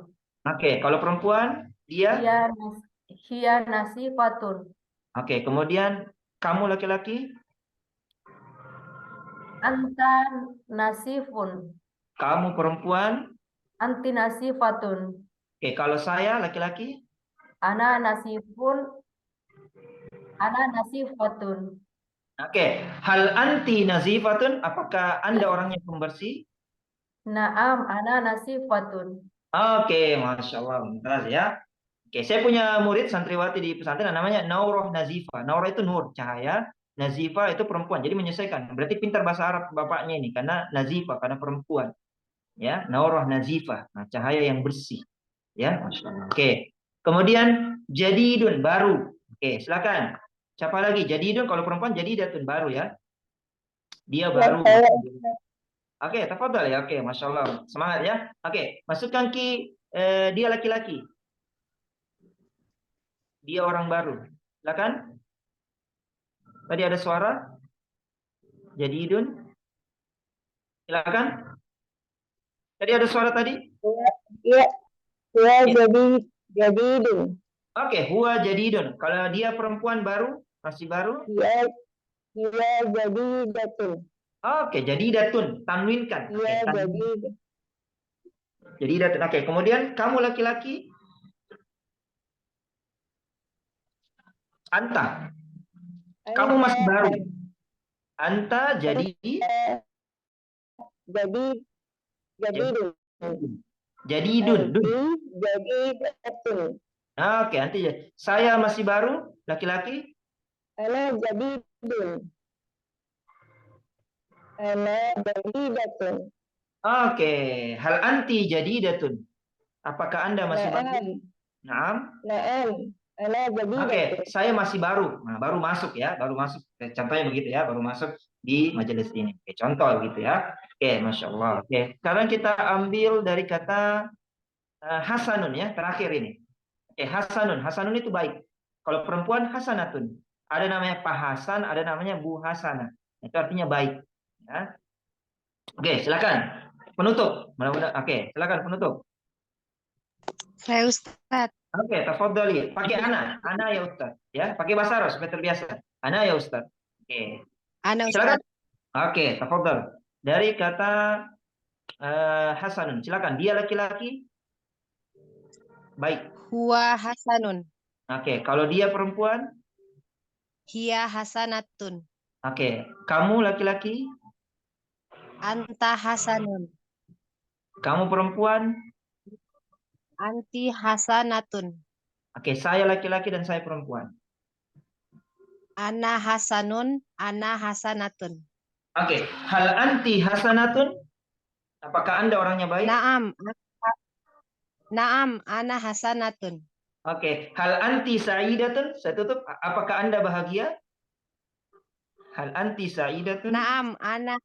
Oke, kalau perempuan dia. Hiya nasifatun. Oke, kemudian kamu laki-laki. Anta nasifun. Kamu perempuan. Anti nasifatun. Oke, kalau saya laki-laki. Ana nasifun. Ana nasifatun. Oke, hal anti nazifatun? Apakah Anda orangnya pembersih? Naam, ana nasifatun. Oke, masya Allah, mumtaz ya. Oke, saya punya murid santriwati di pesantren namanya Naurah Nazifah. Naurah itu nur, cahaya. Nazifah itu perempuan. Jadi menyesuaikan. Berarti pintar bahasa Arab bapaknya ini karena Nazifah, karena perempuan. Ya, Naurah Nazifah. Nah, cahaya yang bersih. Ya, masya Allah. Oke. Kemudian jadidun baru. Oke, silakan. Siapa lagi? Jadidun kalau perempuan jadidatun baru ya. Dia baru. Oke, tafadhal ya. Oke, masya Allah. Semangat ya. Oke, masukkan ki dia laki-laki. Dia orang baru. Silakan. Tadi ada suara. Jadidun. Silakan. Tadi ada suara tadi? Iya. Jadidun. Oke, huwa jadidun. Kalau dia perempuan baru, masih baru? Iya jadidatun. Oke, jadidatun. Tanwinkan. Iya Jadidatun. Oke, kemudian kamu laki-laki? Anta. Kamu masih baru. Anta jadidun. Jadidun. Jadidatun. Oke, nanti saya masih baru, laki-laki. Ana jadidun. Ana jadidatun. Oke, hal anti jadidatun. Apakah Anda masih baru? Naam. Ana jadidatun. Oke, saya masih baru. Nah, baru masuk ya, baru masuk. Contohnya begitu ya, baru masuk di majelis ini. Oke, contoh gitu ya. Oke, masya Allah. Oke, sekarang kita ambil dari kata hasanun ya, terakhir ini. Oke, hasanun. Hasanun itu baik. Kalau perempuan hasanatun. Ada namanya Pak Hasan, ada namanya Bu Hasanah. Itu artinya baik. Ya. Oke, silakan. Penutup. Oke, silakan penutup. Saya Ustaz. Oke, tafadhali. Pakai ana ya Ustaz. Ya, pakai bahasa Arab supaya terbiasa. Ana ya Ustaz. Oke. Ana Silakan. Ustaz. Oke, tafadhal. Dari kata hasanun. Silakan. Dia laki-laki. Baik. Huwa hasanun. Oke, kalau dia perempuan? Hiya hasanatun. Oke, kamu laki-laki? Anta hasanun. Kamu perempuan? Anti hasanatun. Oke, saya laki-laki dan saya perempuan. Ana hasanun, ana hasanatun. Oke, hal anti hasanatun? Apakah Anda orangnya baik? Naam, ana hasanatun. Oke, hal anti sa'idatun? Saya tutup. Apakah Anda bahagia? Hal anti sa'idatun? Naam, ana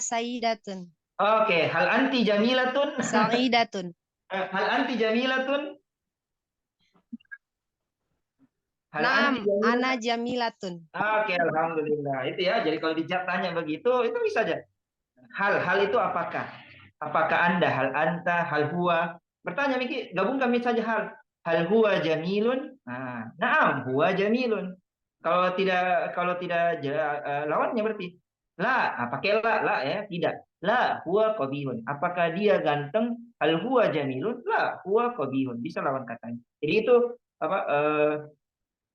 sa'idatun. Oke, hal anti jamilatun? Sa'idatun. Hal anti jamilatun? Hal Naam, anti jamilah? ana jamilatun. Oke, alhamdulillah. Itu ya. Jadi kalau tanya begitu, itu bisa aja. Hal itu apakah? Apakah Anda, hal anta, hal huwa? Bertanya Miki, gabungkan saja hal. Hal huwa jamilun? Naam, huwa jamilun. Kalau tidak lawannya berarti la, pakai la ya, tidak. La huwa qabihun. Apakah dia ganteng? Hal huwa jamilun? La huwa qabihun. Bisa lawan katanya. Jadi itu apa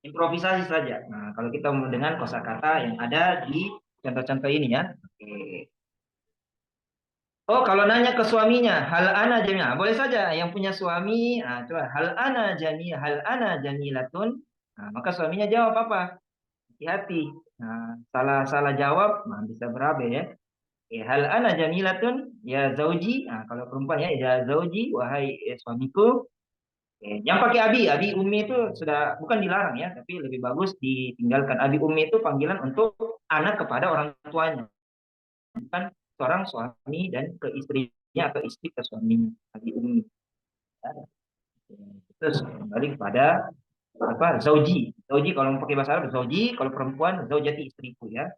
improvisasi saja. Nah, kalau kita dengan kosakata yang ada di contoh-contoh ini ya. Oke. Oh, kalau nanya ke suaminya, hal ana jamila, boleh saja yang punya suami, coba hal ana jamilatun. Nah, maka suaminya jawab apa? Hati-hati. Nah, salah jawab, bisa berabe ya. Hal ana jamilatun, ya zauji. Nah, kalau perempuan ya zauji, wahai suamiku. Yang pakai abi ummi itu sudah bukan dilarang ya, tapi lebih bagus ditinggalkan. Abi ummi itu panggilan untuk anak kepada orang tuanya, bukan seorang suami dan ke istrinya atau istri ke suaminya. Abi ummi. Ya. Terus kembali kepada apa? Zauji. Zauji kalau pakai bahasa Arab zauji, kalau perempuan zaujati, istriku ya.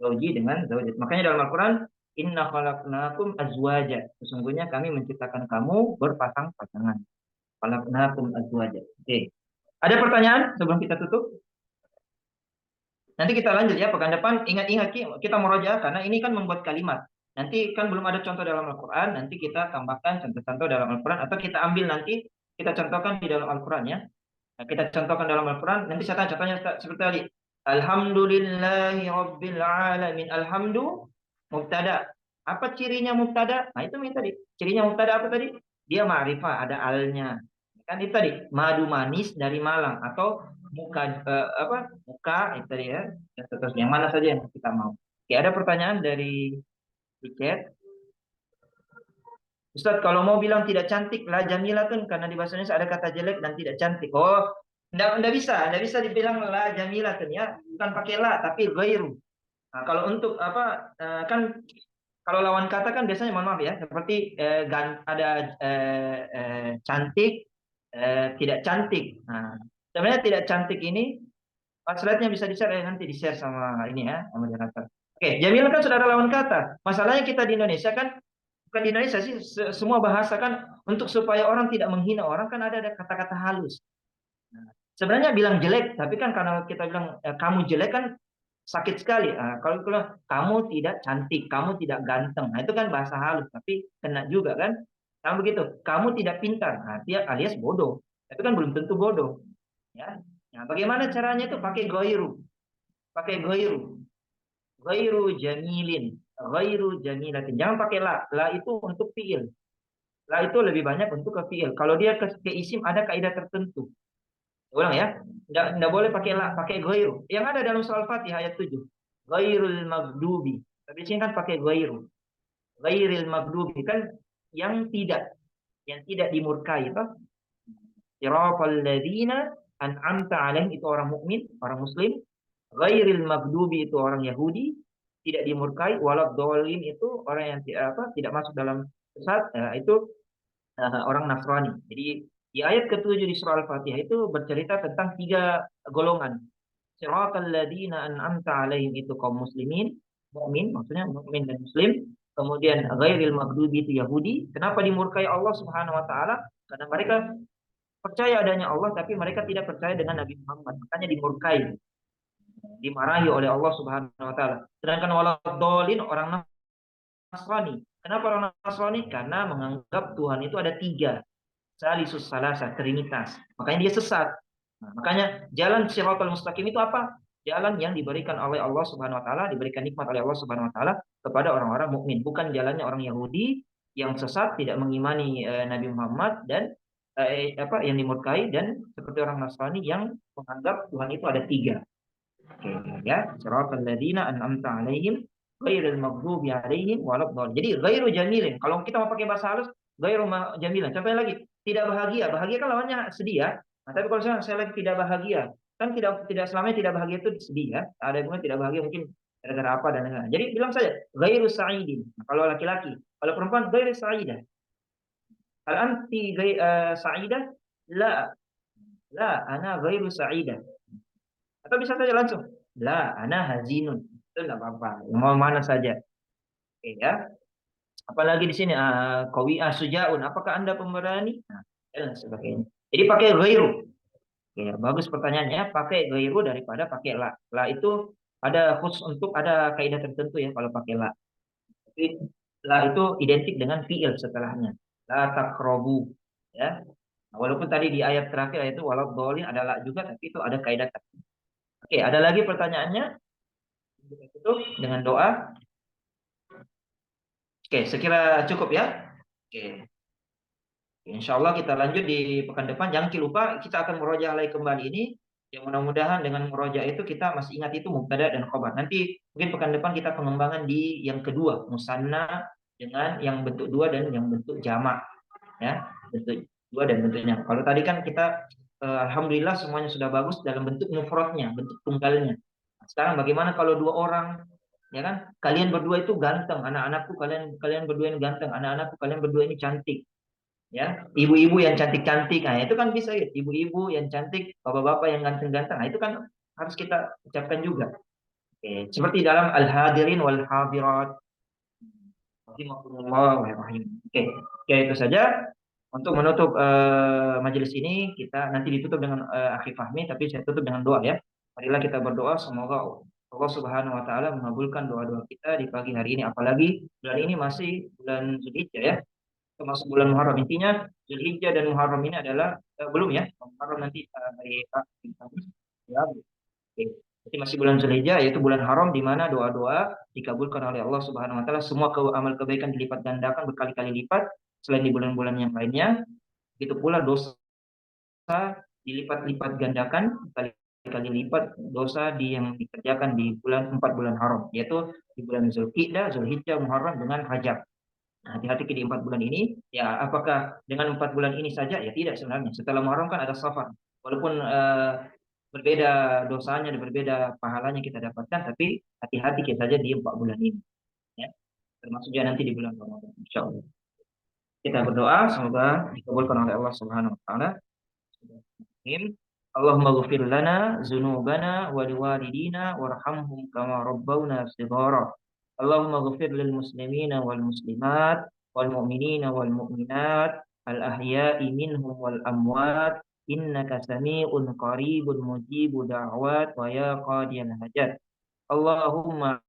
Zauji dengan zaujat. Makanya dalam Al-Qur'an inna khalaqnakum azwaja. Sesungguhnya kami menciptakan kamu berpasang-pasangan. Khalaqnakum azwaja. Oke. Ada pertanyaan sebelum kita tutup? Nanti kita lanjut ya pekan depan. Ingat-ingat kita murojaah karena ini kan membuat kalimat. Nanti kan belum ada contoh dalam Al-Qur'an, nanti kita tambahkan contoh-contoh dalam Al-Qur'an atau kita ambil nanti kita contohkan di dalam Al-Qur'an ya. Nah, kita contohkan dalam Al-Qur'an, nanti saya tanya contohnya seperti tadi. Alhamdulillahi rabbil alamin. Alhamdu mubtada. Apa cirinya mubtada? Nah, itu tadi. Cirinya mubtada apa tadi? Dia ma'rifah, ada alnya. Kan itu tadi, madu manis dari Malang atau muka muka itu tadi ya. Terus yang mana saja yang kita mau. Oke, ada pertanyaan dari chat. Ustaz, kalau mau bilang tidak cantik la jamilatun karena di bahasa Indonesia ada kata jelek dan tidak cantik. Oh, enggak bisa dibilang la jamilatun ya, bukan pakai la tapi ghairu. Nah, kalau untuk kan kalau lawan kata kan biasanya mohon maaf ya, seperti ada cantik, tidak cantik. Nah, sebenarnya tidak cantik ini slide-nya bisa di-share nanti di-share sama ini ya, sama moderator. Oke, jamilah kan sudah ada lawan kata. Masalahnya kita di Indonesia kan bukan di Indonesia sih, semua bahasa kan untuk supaya orang tidak menghina orang kan ada kata-kata halus. Nah, sebenarnya bilang jelek, tapi kan karena kita bilang kamu jelek kan sakit sekali. Kalau kamu tidak cantik, kamu tidak ganteng, nah itu kan bahasa halus, tapi kena juga kan. Sama begitu, kamu tidak pintar, dia alias bodoh. Itu kan belum tentu bodoh. Ya. Nah, bagaimana caranya itu pakai ghairu. Pakai ghairu. Ghairu jamilin, ghairu jamilatin. Jangan pakai la. La itu untuk fiil. La itu lebih banyak untuk ke fiil. Kalau dia ke isim ada kaidah tertentu. Ulang ya. Enggak boleh pakai la, pakai ghairu. Yang ada dalam surah Al-Fatihah ayat 7. Ghairul maghdubi. Tapi sini kan pakai ghairu. Ghairil maghdubi kan yang tidak dimurkai itu. Siratal ladzina an'amta alaihim itu orang mukmin, orang muslim. Ghairil maghdubi itu orang Yahudi, tidak dimurkai. Waladhdallin itu orang yang tidak masuk dalam sesat, itu orang Nasrani. Jadi di ayat ke-7 di surah Al-Fatihah itu bercerita tentang 3 golongan. Siratal ladzina an'amta alaihim itu kaum muslimin, mukmin, maksudnya mukmin dan muslim. Kemudian ghairil maghdubi itu Yahudi. Kenapa dimurkai Allah Subhanahu wa taala? Karena mereka percaya adanya Allah tapi mereka tidak percaya dengan Nabi Muhammad. Makanya dimurkai. Dimarahi oleh Allah Subhanahu wa taala. Sedangkan waladhdallin orang Nasrani. Kenapa orang Nasrani? Karena menganggap Tuhan itu ada 3. Salisus salasa, trinitas. Makanya dia sesat. Nah, makanya jalan siratal mustaqim itu apa? Jalan yang diberikan oleh Allah Subhanahu wa taala, diberikan nikmat oleh Allah Subhanahu wa taala kepada orang-orang mukmin, bukan jalannya orang Yahudi yang sesat, tidak mengimani Nabi Muhammad dan yang dimurkai, dan seperti orang Nasrani yang menganggap Tuhan itu ada 3. Oke, ya, siratal ladzina an'amta alaihim ghairil maghdubi alaihim waladdallin. Jadi ghairu jamilin. Kalau kita mau pakai bahasa halus, ghairu jamilin. Contohnya lagi, tidak bahagia. Bahagia kan lawannya sedih ya. Nah, tapi kalau saya lagi tidak bahagia, kan tidak selamanya tidak bahagia itu sedih ya. Ada yang tidak bahagia mungkin gara-gara apa dan lain-lain. Jadi bilang saja ghairu sa'idin. Nah, kalau laki-laki, kalau perempuan ghairu sa'idah. Hal anti sa'idah? La, ana ghairu sa'idah. Atau bisa saja langsung, la ana hazinun. Itu enggak apa-apa. Mau mana saja. Oke ya. Apalagi di sini sujaun. Apakah Anda pemberani? Nah, dan sebagainya. Jadi pakai ghairu. Ya, bagus pertanyaannya, pakai ghairu daripada pakai la. La itu ada khusus untuk ada kaidah tertentu ya kalau pakai la. Tapi la itu identik dengan fiil setelahnya. La taqrabu ya. Nah, walaupun tadi di ayat terakhir itu walau dhalin ada la juga, tapi itu ada kaidah tertentu. Oke, ada lagi pertanyaannya? Kita tutup dengan doa. Oke, sekira cukup ya. Oke. Insya Allah kita lanjut di pekan depan. Jangan lupa kita akan merojaah lagi kembali ini. Yang mudah-mudahan dengan merojaah itu kita masih ingat itu mubtada dan khobar. Nanti mungkin pekan depan kita pengembangan di yang kedua, musanna dengan yang bentuk dua dan yang bentuk jamak. Ya, bentuk dua dan bentuknya. Kalau tadi kan kita alhamdulillah semuanya sudah bagus dalam bentuk mufradnya, bentuk tunggalnya. Sekarang bagaimana kalau dua orang? Ya kan? Kalian berdua itu ganteng, anak-anakku kalian berdua ini ganteng, anak-anakku kalian berdua ini cantik. Ya, ibu-ibu yang cantik-cantik, nah itu kan bisa ya, ibu-ibu yang cantik, bapak-bapak yang ganteng-ganteng, nah itu kan harus kita ucapkan juga. Oke, seperti dalam al-hadirin wal hadirat. Oke, itu saja untuk menutup majelis ini. Kita nanti ditutup dengan akhir Fahmi, tapi saya tutup dengan doa ya. Marilah kita berdoa semoga Allah Subhanahu wa taala mengabulkan doa-doa kita di pagi hari ini, apalagi bulan ini masih bulan Zulhijjah ya. Termasuk bulan Muharram. Intinya Zulhijjah dan Muharram ini adalah belum ya, Muharram nanti hari Kamis ya. Oke. Jadi masih bulan Zulhijjah, yaitu bulan haram di mana doa-doa dikabulkan oleh Allah Subhanahu wa taala, semua amal kebaikan dilipat gandakan berkali-kali lipat selain di bulan-bulan yang lainnya. Begitu pula dosa dilipat-lipat gandakan berkali-kali lipat dosa yang dikerjakan di 4 bulan haram, yaitu di bulan Zulqa'dah, Zulhijjah, Muharram dengan Rajab. Nah, hati-hati di 4 bulan ini, ya apakah dengan 4 bulan ini saja? Ya tidak sebenarnya. Setelah Muharram kan ada Safar. Walaupun berbeda dosanya dan berbeda pahalanya kita dapatkan, tapi hati-hati kita saja di 4 bulan ini. Ya. Termasuk juga nanti di bulan Ramadan. Insya Allah. Kita berdoa semoga dikabulkan oleh Allah Subhanahu wa taala. Allahumma ghfir lana dzunubana wa liwalidina warhamhum kama rabbawna shighara. Allahumma ghfir lil muslimina wal muslimat wal mu'minina wal mu'minat al ahya'i minhum wal amwat innaka sami'un qaribun mujibu da'wat wa ya qadiyal hajat. Allahumma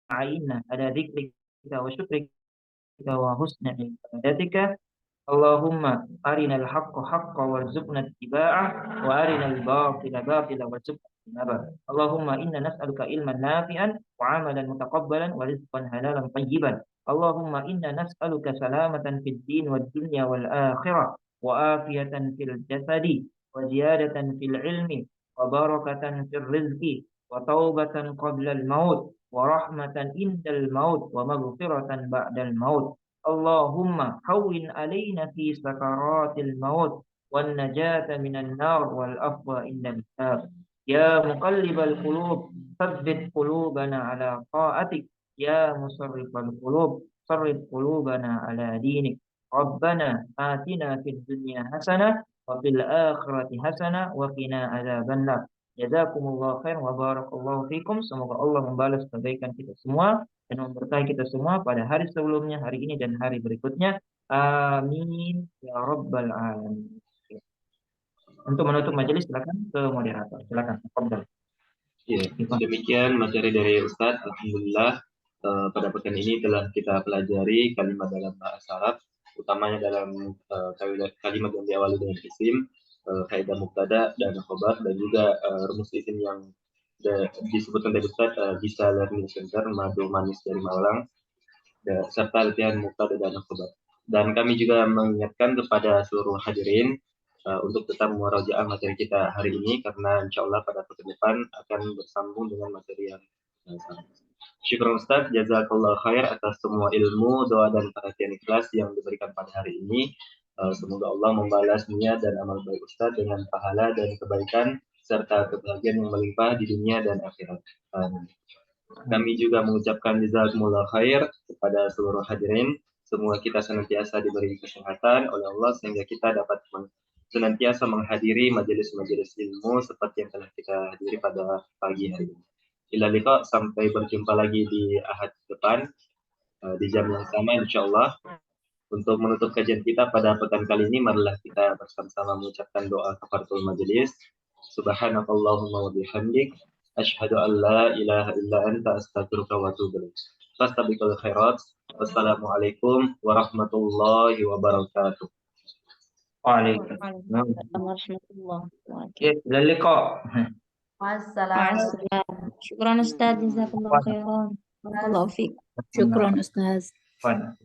a'inna ala dzikrika wa syukrika wa husni ibadatika. Allahumma arinal haqqa haqqan warzuqna ittiba'ah wa arinal batila batila warzuqna ijtinabah. Allahumma inna nas'aluka ilman nafi'an wa 'amalan mutaqabbalan wa rizqan halalan tayyiban. Allahumma inna nas'aluka salamatan fid din wad dunya wal akhirah wa afiyatan fil jasadi wa ziyadatan fil ilmi wa barakatan fil rizqi wa taubatan qabla al maut wa rahmatan indal maut wa maghfiratan ba'dal maut. Allahumma hawwin alaina fi sakaratil maut wan najata minan nar wal afwa indal hisab. Ya muqallibal qulub tsabbit qulubana ala ta'atik. Ya musarrifal qulub sarrif qulubana ala dinik. Rabbana atina fid dunya hasanah wa fil akhirati hasanah wa qina adzabannar. Jazakumullah khair wa barakallahu fikum. Semoga Allah membalas kebaikan kita semua dan memberkahi kita semua pada hari sebelumnya, hari ini dan hari berikutnya. Amin ya rabbal alamin. Untuk menutup majelis silakan ke moderator. Silakan. Ya, demikian materi dari Ustadz. Alhamdulillah pada pekan ini telah kita pelajari kalimat dalam bahasa Arab, utamanya dalam kalimat yang diawali dengan isim, kaidah mubtada dan khobar, dan juga rumus isim yang disebutkan dari Ustadz, bisa learning center madu manis dari Malang, serta latihan mubtada dan khobar. Dan kami juga mengingatkan kepada seluruh hadirin untuk tetap murajaah materi kita hari ini, karena insya Allah pada pekan depan akan bersambung dengan materi yang sama. Syukur Ustaz, jazakallah khair atas semua ilmu, doa dan perhatian ikhlas yang diberikan pada hari ini. Semoga Allah membalas niat dan amal baik Ustaz dengan pahala dan kebaikan serta kebahagiaan yang melimpah di dunia dan akhirat. Kami juga mengucapkan jazakumullah khair kepada seluruh hadirin. Semua kita senantiasa diberi kesehatan oleh Allah sehingga kita dapat senantiasa menghadiri majelis-majelis ilmu seperti yang telah kita hadiri pada pagi hari ini. Ila liqa, sampai berjumpa lagi di Ahad depan di jam yang sama insyaallah. Untuk menutup kajian kita pada pekan kali ini, marilah kita bersama-sama mengucapkan doa kafaratul majelis. Subhanakallahumma wa bihamdik, asyhadu an la ilaha illa anta, astaghfiruka wa atubu ilaik. Fastabiqul khairat. Wassalamualaikum warahmatullahi wabarakatuh. Waalaikumsalam. Warahmatullahi wabarakatuh. Ya, ila liqa. Wassalam. Ma'assalam. Syukran Ustaz, jazakallahu khairan. Barakallahu fiik. Syukron Ustaz. Fine.